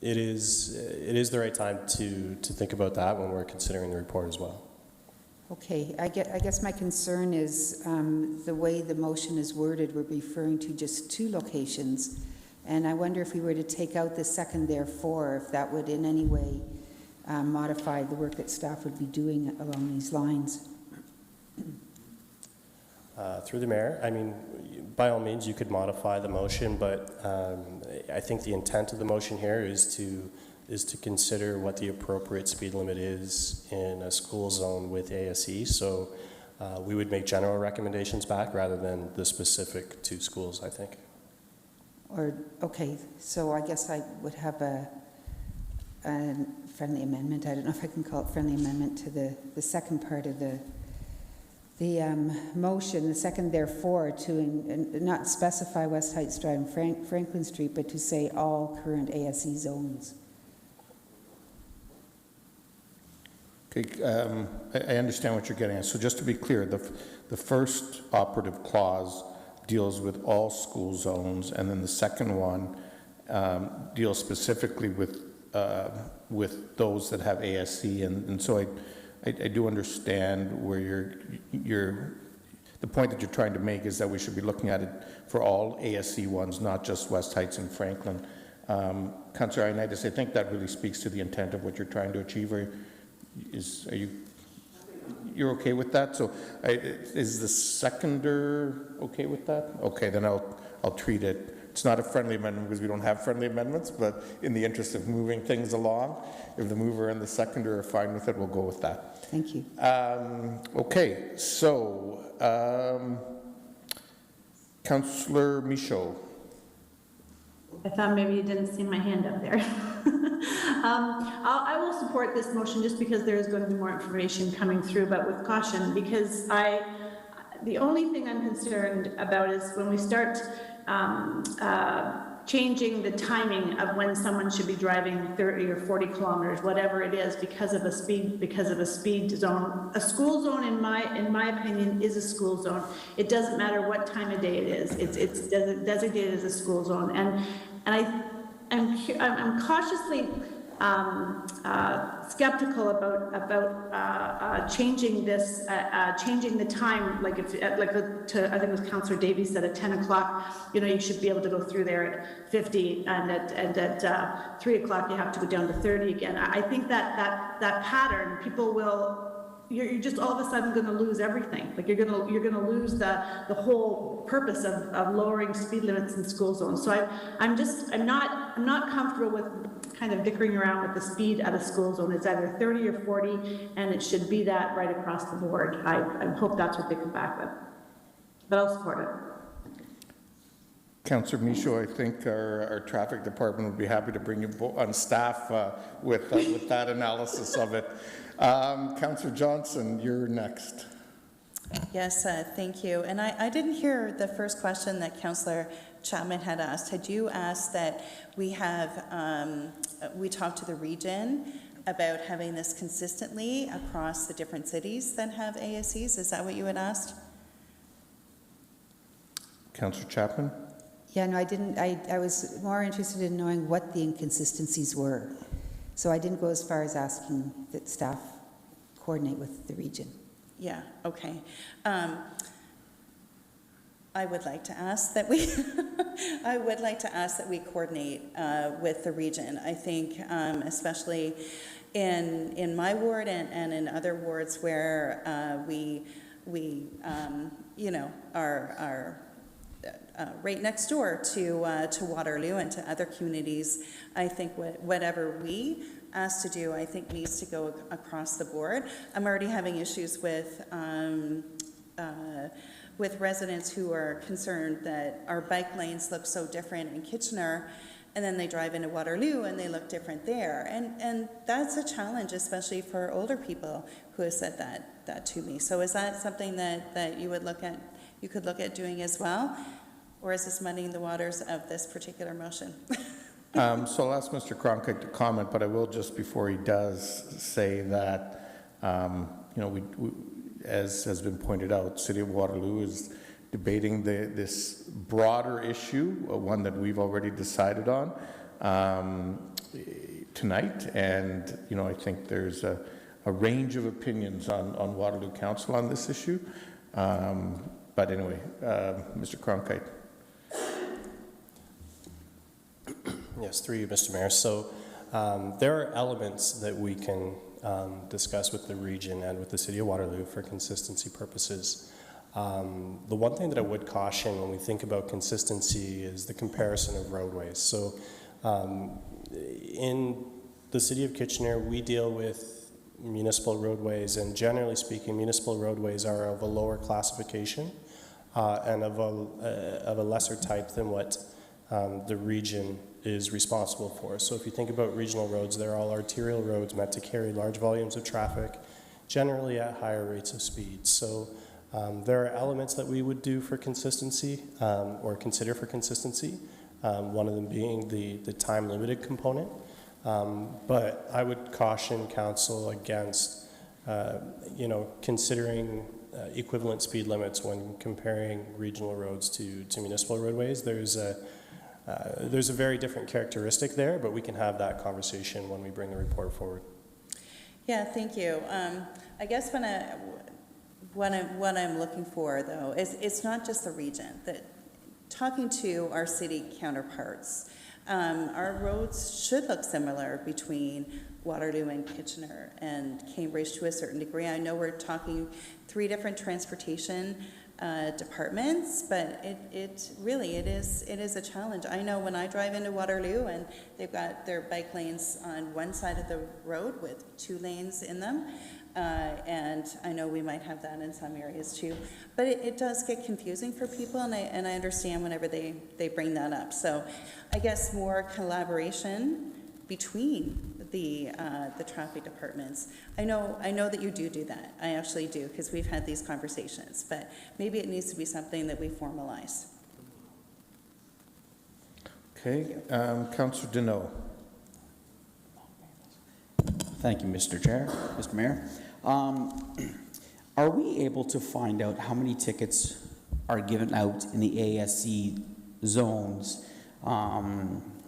it is the right time to think about that when we're considering the report as well. Okay, I guess my concern is the way the motion is worded, we're referring to just two locations. And I wonder if we were to take out the second therefore, if that would in any way modify the work that staff would be doing along these lines. Through the mayor, I mean, by all means, you could modify the motion, but I think the intent of the motion here is to consider what the appropriate speed limit is in a school zone with ASE. So we would make general recommendations back rather than the specific to schools, I think. Or, okay, so I guess I would have a friendly amendment. I don't know if I can call it friendly amendment to the second part of the motion, the second therefore, to not specify West Heights Drive and Franklin Street, but to say all current ASE zones. Okay, I understand what you're getting at. So just to be clear, the first operative clause deals with all school zones, and then the second one deals specifically with those that have ASE, and so I do understand where the point that you're trying to make is that we should be looking at it for all ASE ones, not just West Heights and Franklin. Councillor Ioannidis, I think that really speaks to the intent of what you're trying to achieve. You're okay with that? So is the seconder okay with that? Okay, then I'll treat it. It's not a friendly amendment because we don't have friendly amendments, but in the interest of moving things along, if the mover and the seconder are fine with it, we'll go with that. Thank you. Okay, so Councillor Michaud. I thought maybe you didn't see my hand up there. I will support this motion just because there is going to be more information coming through, but with caution, because the only thing I'm concerned about is when we start changing the timing of when someone should be driving 30 or 40 kilometers, whatever it is, because of a speed zone. A school zone, in my opinion, is a school zone. It doesn't matter what time of day it is. It's designated as a school zone, and I'm cautiously skeptical about changing this, changing the time. Like I think it was Councillor Davies said at 10 o'clock, you should be able to go through there at 50, and at 3 o'clock you have to go down to 30 again. I think that pattern, people will. You're just all of a sudden going to lose everything. Like you're going to lose the whole purpose of lowering speed limits in school zones. So I'm not comfortable with kind of dickering around with the speed at a school zone. It's either 30 or 40, and it should be that right across the board. I hope that's what they come back with, but I'll support it. Councillor Michaud, I think our traffic department would be happy to bring you on staff with that analysis of it. Councillor Johnson, you're next. Yes, thank you. And I didn't hear the first question that Councillor Chapman had asked. Had you asked that we talk to the region about having this consistently across the different cities that have ASEs? Is that what you had asked? Councillor Chapman? Yeah, no, I didn't. I was more interested in knowing what the inconsistencies were. So I didn't go as far as asking that staff coordinate with the region. Yeah, okay. I would like to ask that we coordinate with the region. I think especially in my ward and in other wards where we are right next door to Waterloo and to other communities. I think whatever we asked to do, I think needs to go across the board. I'm already having issues with residents who are concerned that our bike lanes look so different in Kitchener, and then they drive into Waterloo and they look different there. And that's a challenge, especially for older people who have said that to me. So is that something that you would look at, you could look at doing as well? Or is this muddying the waters of this particular motion? So I'll ask Mr. Cronkite to comment, but I will just before he does say that, we, as has been pointed out, City of Waterloo is debating this broader issue, one that we've already decided on tonight. And, I think there's a range of opinions on Waterloo Council on this issue. But anyway, Mr. Cronkite. Yes, through you, Mr. Mayor. So there are elements that we can discuss with the region and with the City of Waterloo for consistency purposes. The one thing that I would caution when we think about consistency is the comparison of roadways. So in the City of Kitchener, we deal with municipal roadways, and generally speaking, municipal roadways are of a lower classification and of a lesser type than what the region is responsible for. So if you think about regional roads, they're all arterial roads meant to carry large volumes of traffic, generally at higher rates of speed. So there are elements that we would do for consistency or consider for consistency, one of them being the time-limited component. But I would caution council against, considering equivalent speed limits when comparing regional roads to municipal roadways. There's a very different characteristic there, but we can have that conversation when we bring the report forward. Yeah, thank you. I guess what I'm looking for, though, is it's not just the region. That talking to our city counterparts, our roads should look similar between Waterloo and Kitchener and Cambridge to a certain degree. I know we're talking 3 different transportation departments, but it really is a challenge. I know when I drive into Waterloo and they've got their bike lanes on one side of the road with 2 lanes in them, and I know we might have that in some areas too, but it does get confusing for people, and I understand whenever they bring that up. So I guess more collaboration between the traffic departments. I know that you do that. I actually do, because we've had these conversations, but maybe it needs to be something that we formalize. Okay, Councillor Deneau. Thank you, Mr. Chair, Mr. Mayor. Are we able to find out how many tickets are given out in the ASC zones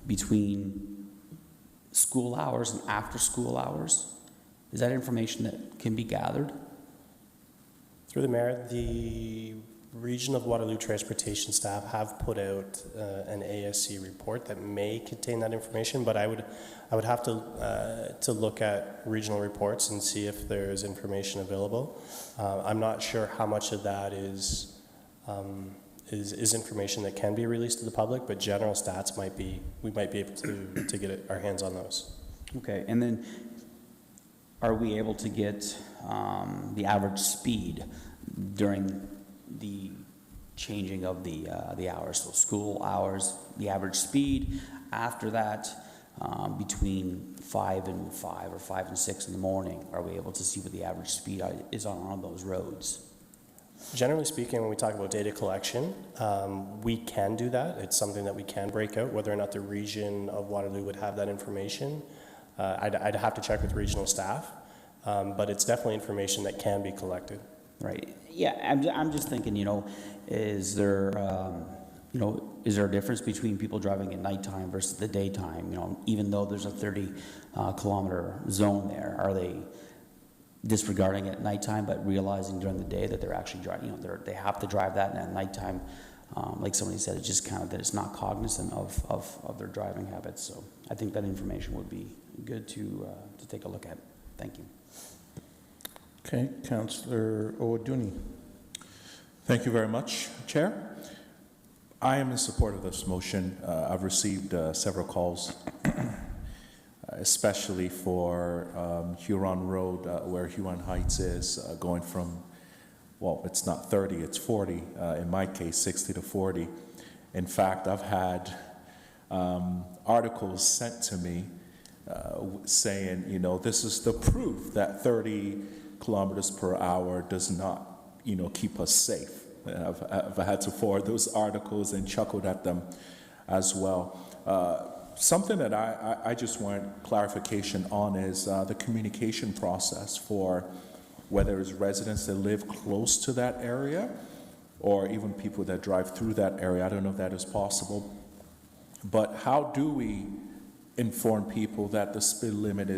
between school hours and after school hours? Is that information that can be gathered? Through the Mayor, the Region of Waterloo Transportation staff have put out an ASC report that may contain that information, but I would have to look at regional reports and see if there's information available. I'm not sure how much of that is information that can be released to the public, but general stats we might be able to get our hands on those. Okay, and then are we able to get the average speed during the changing of the hours? So school hours, the average speed. After that, between 5 and 5 or 5 and 6 in the morning, are we able to see what the average speed is on those roads? Generally speaking, when we talk about data collection, we can do that. It's something that we can break out. Whether or not the region of Waterloo would have that information, I'd have to check with regional staff, but it's definitely information that can be collected. Right. Yeah, I'm just thinking, is there, is there a difference between people driving at nighttime versus the daytime? Even though there's a 30-kilometer zone there, are they disregarding it at nighttime, but realizing during the day that they're actually driving, they have to drive that, and at nighttime, like somebody said, it's just kind of that it's not cognizant of their driving habits. So I think that information would be good to take a look at. Thank you. Okay, Councillor Owaduni. Thank you very much, Chair. I am in support of this motion. I've received several calls, especially for Huron Road, where Huron Heights is, going from, well, it's not 30, it's 40. In my case, 60 to 40. In fact, I've had articles sent to me saying, this is the proof that 30 kilometers per hour does not, keep us safe. I've had to forward those articles and chuckled at them as well. Something that I just want clarification on is the communication process for whether it's residents that live close to that area or even people that drive through that area. I don't know if that is possible. But how do we inform people that the speed limit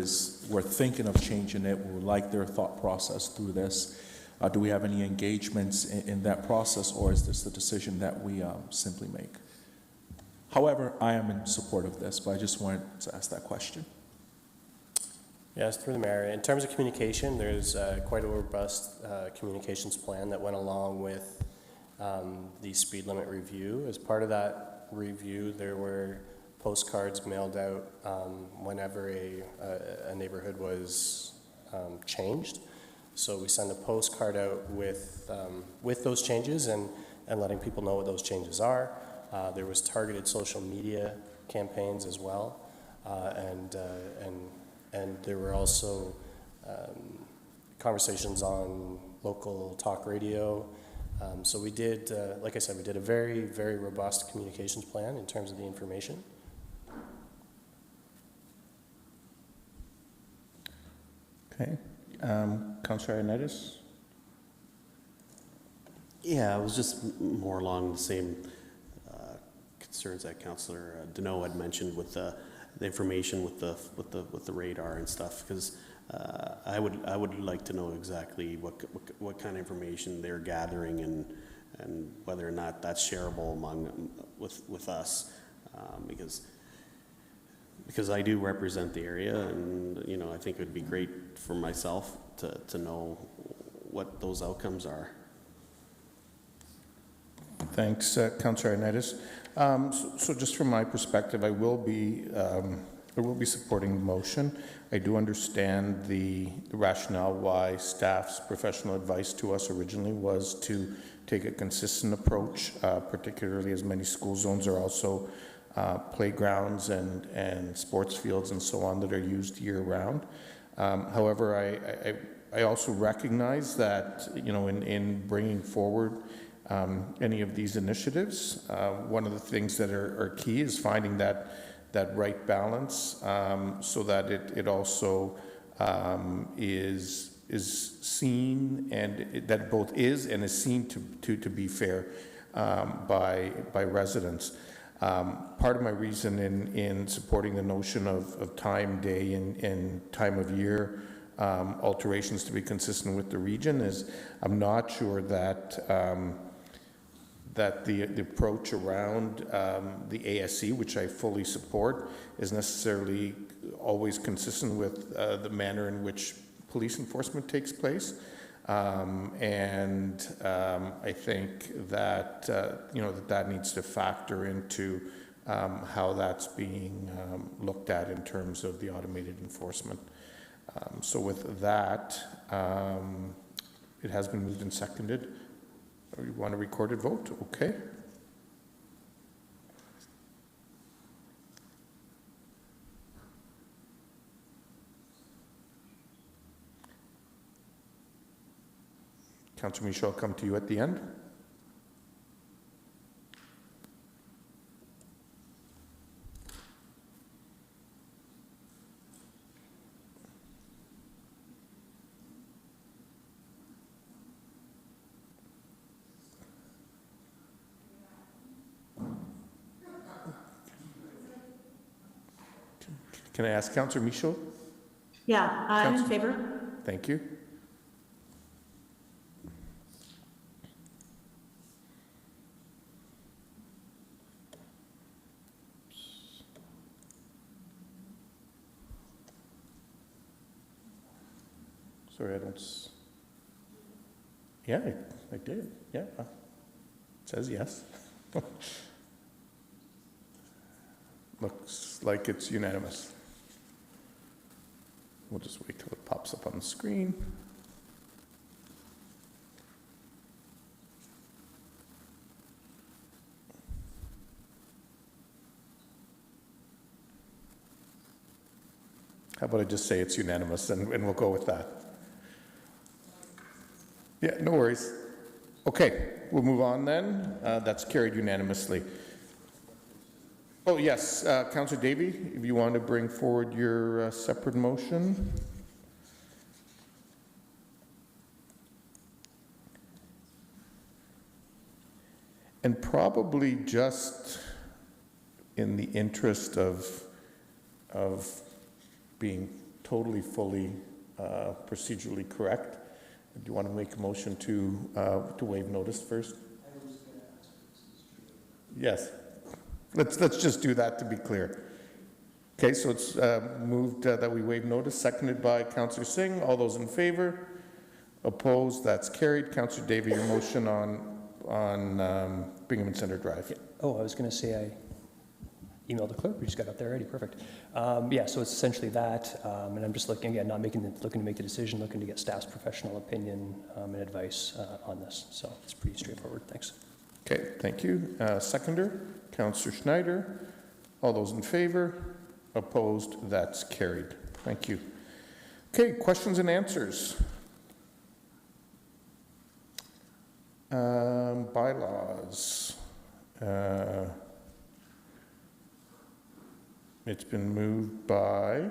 we're thinking of changing it, we would like their thought process through this? Do we have any engagements in that process, or is this the decision that we simply make? However, I am in support of this, but I just wanted to ask that question. Yes, through the mayor. In terms of communication, there's quite a robust communications plan that went along with the speed limit review. As part of that review, there were postcards mailed out whenever a neighborhood was changed. So we send a postcard out with those changes and letting people know what those changes are. There was targeted social media campaigns as well, and there were also conversations on local talk radio. So we did, like I said, we did a very, very robust communications plan in terms of the information. Okay. Councillor Ioannidis? Yeah, it was just more along the same concerns that Councillor Deneau had mentioned with the information with the radar and stuff, because I would like to know exactly what kind of information they're gathering and whether or not that's shareable among with us, because I do represent the area, and I think it would be great for myself to know what those outcomes are. Thanks, Councillor Ioannidis. So just from my perspective, I will be supporting the motion. I do understand the rationale why staff's professional advice to us originally was to take a consistent approach, particularly as many school zones are also playgrounds and sports fields and so on that are used year-round. However, I also recognize that, in bringing forward any of these initiatives, one of the things that are key is finding that right balance, so that it also is seen, and that both is and is seen to be fair by residents. Part of my reason in supporting the notion of time, day, and time of year alterations to be consistent with the region is I'm not sure that that the approach around the ASC, which I fully support, is necessarily always consistent with the manner in which police enforcement takes place. I think that that needs to factor into how that's being looked at in terms of the automated enforcement. So with that, it has been moved and seconded. You want a recorded vote? Okay. Councillor Michaud, I'll come to you at the end. Can I ask Councillor Michaud? Yeah, I'm in favor. Thank you. Sorry, I don't. Yeah, I did. Yeah, it says yes. Looks like it's unanimous. We'll just wait till it pops up on the screen. How about I just say it's unanimous and we'll go with that? Yeah, no worries. Okay, we'll move on then. That's carried unanimously. Oh, yes, Councillor Davey, if you want to bring forward your separate motion. And probably just in the interest of being totally, fully procedurally correct, do you want to make a motion to waive notice first? Yes. Let's just do that to be clear. Okay, so it's moved that we waive notice, seconded by Councillor Singh. All those in favor? Opposed? That's carried. Councillor Davey, your motion on Bingham and Center Drive. Oh, I was going to say I emailed the clerk. We just got up there already. Perfect. Yeah, so it's essentially that. And I'm just looking, again, looking to make the decision, looking to get staff's professional opinion and advice on this. So it's pretty straightforward. Thanks. Okay, thank you. Seconder, Councillor Schneider. All those in favor? Opposed? That's carried. Thank you. Okay, questions and answers. Bylaws. It's been moved by,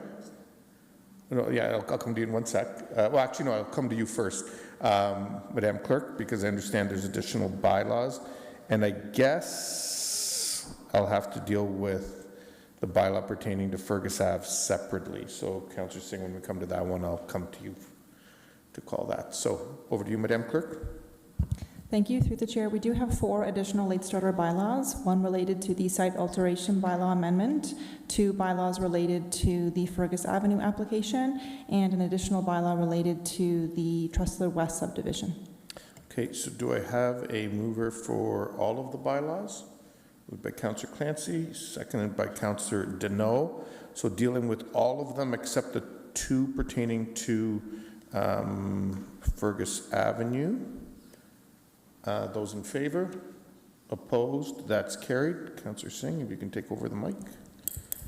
no, yeah, I'll come to you in 1 sec. Well, actually, no, I'll come to you first, Madam Clerk, because I understand there's additional bylaws. And I guess I'll have to deal with the bylaw pertaining to Fergus Ave separately. So, Councillor Singh, when we come to that one, I'll come to you to call that. So, over to you, Madam Clerk. Thank you. Through the chair, we do have 4 additional late starter bylaws, one related to the site alteration bylaw amendment, 2 bylaws related to the Fergus Avenue application, and an additional bylaw related to the Trustler West subdivision. Okay, so do I have a mover for all of the bylaws? Moved by Councillor Clancy, seconded by Councillor Deneau. So dealing with all of them except the 2 pertaining to Fergus Avenue. Those in favor? Opposed? That's carried. Councillor Singh, if you can take over the mic.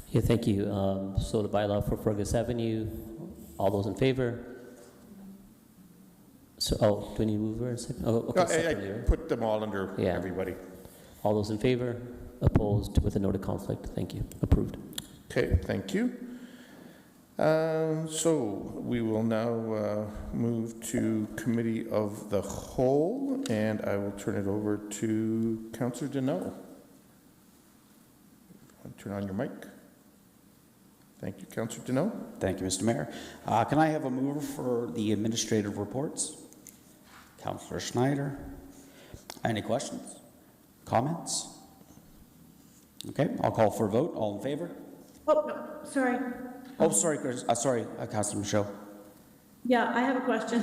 Yeah, thank you. So the bylaw for Fergus Avenue, all those in favor? So, oh, do we need to move a second? Oh, okay. I put them all under everybody. All those in favor? Opposed? With a note of conflict? Thank you. Approved. Okay, thank you. So we will now move to Committee of the Whole, and I will turn it over to Councillor Deneau. Turn on your mic. Thank you, Councillor Deneau. Thank you, Mr. Mayor. Can I have a mover for the administrative reports? Councillor Schneider. Any questions? Comments? Okay, I'll call for a vote. All in favor? Oh, no, sorry. Oh, sorry, Chris. Sorry, Councillor Michaud. Yeah, I have a question.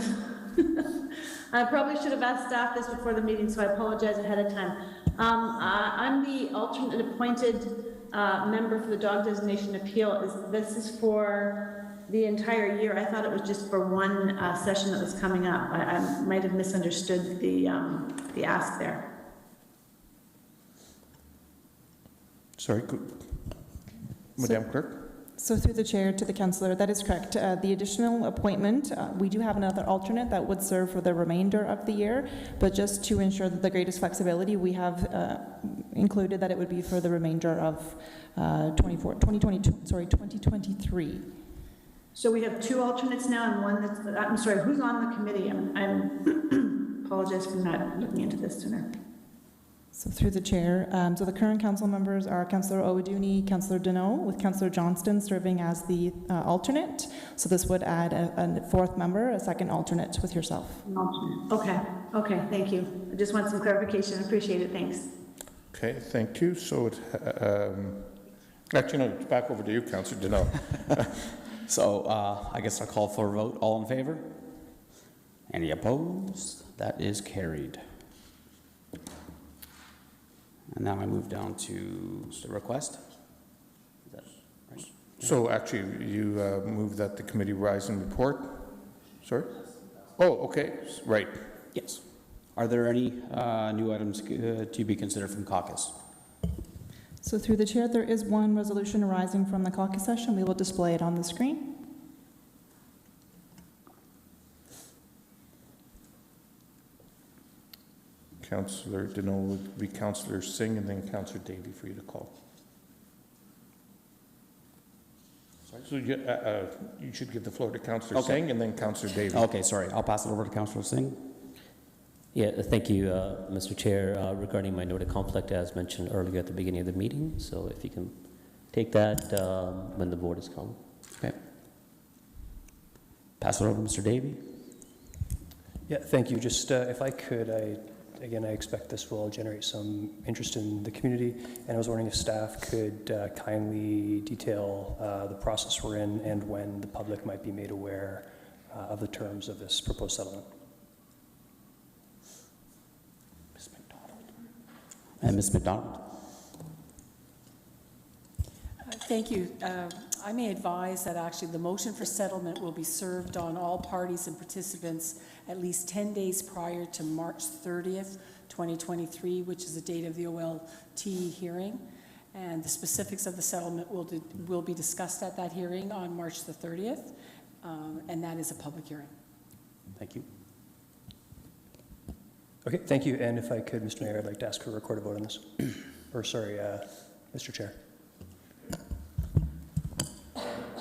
I probably should have asked staff this before the meeting, so I apologize ahead of time. I'm the alternate appointed member for the dog designation appeal. This is for the entire year. I thought it was just for one session that was coming up. I might have misunderstood the ask there. Sorry, Madam Clerk. So through the chair to the councillor, that is correct. The additional appointment, we do have another alternate that would serve for the remainder of the year, but just to ensure that the greatest flexibility, we have included that it would be for the remainder of 2023. So we have 2 alternates now and one that's, I'm sorry, who's on the committee? I'm apologize for not looking into this sooner. So through the chair, so the current council members are Councillor Owaduni, Councillor Deneau, with Councillor Johnston serving as the alternate. So this would add a 4th member, a 2nd alternate with yourself. An alternate. Okay, thank you. I just want some clarification. Appreciate it. Thanks. Okay, thank you. So it, actually, no, back over to you, Councillor Deneau. So I guess I'll call for a vote. All in favor? Any opposed? That is carried. And now I move down to the request. Is that right? So actually, you move that the committee rise and report? Sorry? Oh, okay, right. Yes. Are there any new items to be considered from caucus? So through the chair, there is one resolution arising from the caucus session. We will display it on the screen. Councillor Deneau would be Councillor Singh and then Councillor Davey for you to call. So you should give the floor to Councillor Singh and then Councillor Davey. Okay, sorry. I'll pass it over to Councillor Singh. Yeah, thank you, Mr. Chair, regarding my note of conflict as mentioned earlier at the beginning of the meeting. So if you can take that when the board is calm. Okay. Pass it over to Mr. Davey. Yeah, thank you. Just if I could, again, I expect this will generate some interest in the community, and I was wondering if staff could kindly detail the process we're in and when the public might be made aware of the terms of this proposed settlement. And Ms. McDonald. Thank you. I may advise that actually the motion for settlement will be served on all parties and participants at least 10 days prior to March 30th, 2023, which is the date of the OLT hearing. And the specifics of the settlement will be discussed at that hearing on March the 30th, and that is a public hearing. Thank you. Okay, thank you. And if I could, Mr. Mayor, I'd like to ask for a recorded vote on this. Or sorry, Mr. Chair.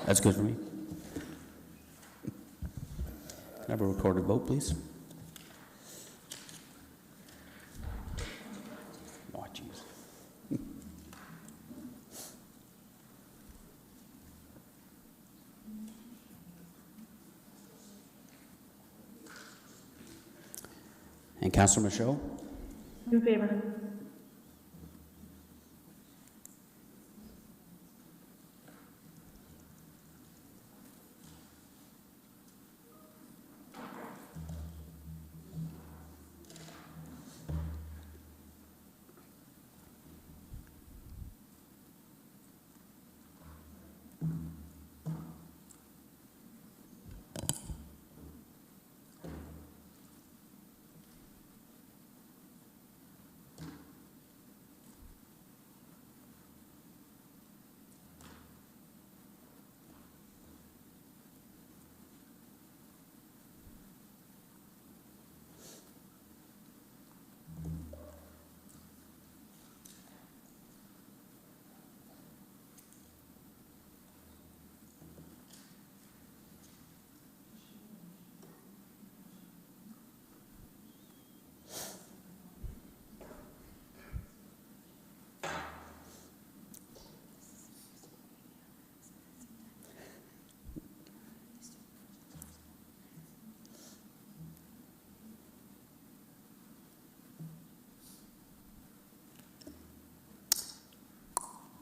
That's good for me. Can I have a recorded vote, please? Oh, jeez. And Councillor Michaud? In favor.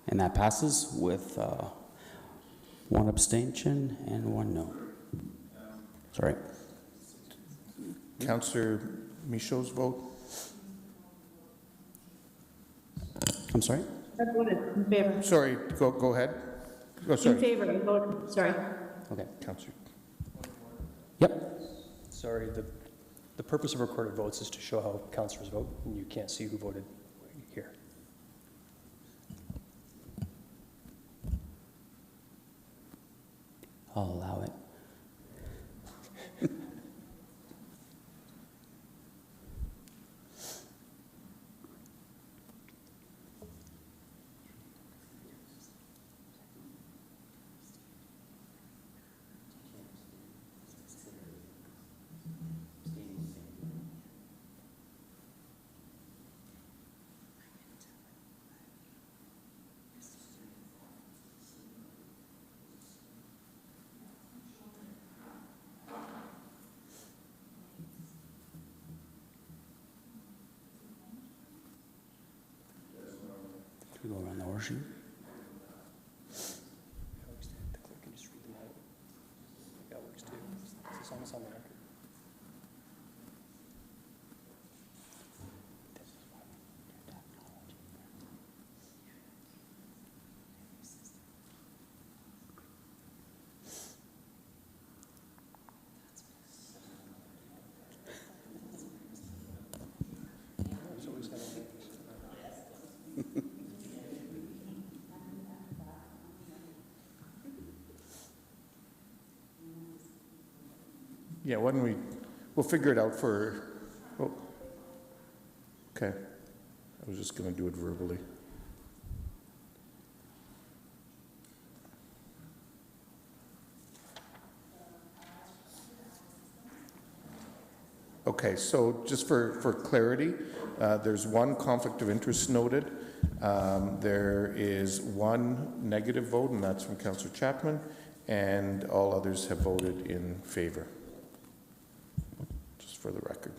And that passes with one abstention and one no. Sorry. Councillor Michaud's vote? I'm sorry? I voted in favor. Sorry, go ahead. Oh, sorry. In favor, I voted, sorry. Okay. Councillor. Yep. Sorry, the purpose of recorded votes is to show how councillors vote, and you can't see who voted here. I'll allow it. We go around the horseshoe. That works too. It's almost on the record. Yeah, why don't we'll figure it out for, oh, okay. I was just going to do it verbally. Okay, so just for clarity, there's one conflict of interest noted. There is one negative vote, and that's from Councillor Chapman, and all others have voted in favor. For the record.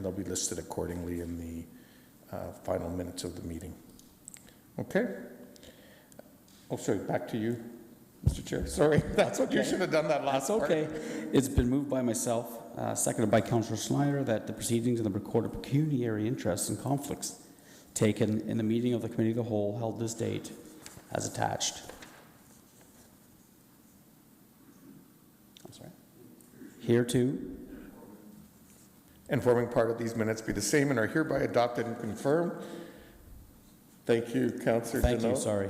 they'll be listed accordingly in the final minutes of the meeting. Okay? Oh, sorry, back to you, Mr. Chair. Sorry, that's what you should have done that last That's part. okay. It's been moved by myself, seconded by Councillor Snyder, that the proceedings in the record of pecuniary interests and conflicts taken in the meeting of the Committee of the Whole held this date as attached. I'm sorry. Hereto. And forming part of these minutes be the same and are hereby adopted and confirmed. Thank you, Councillor Thank you, Deneau. sorry.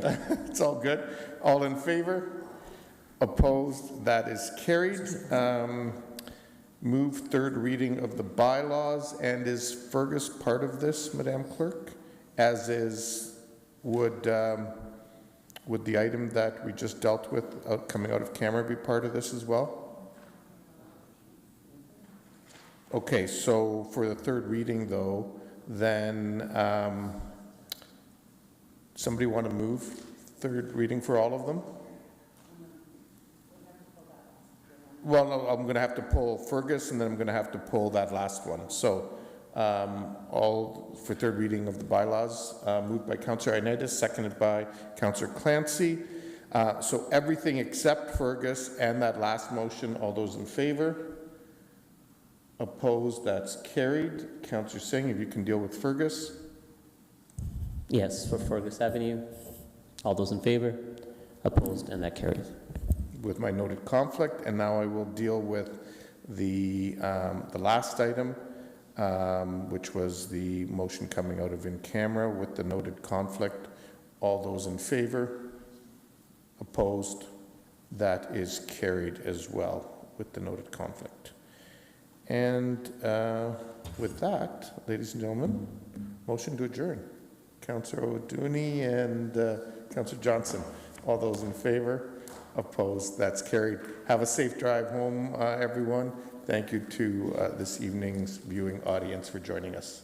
It's all good. All in favor? Opposed? That is carried. Move third reading of the bylaws. And is Fergus part of this, Madam Clerk? As is, would the item that we just dealt with coming out of camera be part of this as well? Okay, so for the third reading, though, then somebody want to move third reading for all of them? Well, no, I'm going to have to pull Fergus, and then I'm going to have to pull that last one. So all for third reading of the bylaws, moved by Councillor Ioannidis, seconded by Councillor Clancy. So everything except Fergus and that last motion, all those in favor? Opposed? That's carried. Councillor Singh, if you can deal with Fergus. Yes, for Fergus Avenue. All those in favor? Opposed? And that carries. With my noted conflict, and now I will deal with the last item, which was the motion coming out of in camera with the noted conflict. All those in favor? Opposed? That is carried as well with the noted conflict. And with that, ladies and gentlemen, motion to adjourn. Councillor O'Dooney and Councillor Johnson. All those in favor? Opposed? That's carried. Have a safe drive home, everyone. Thank you to this evening's viewing audience for joining us.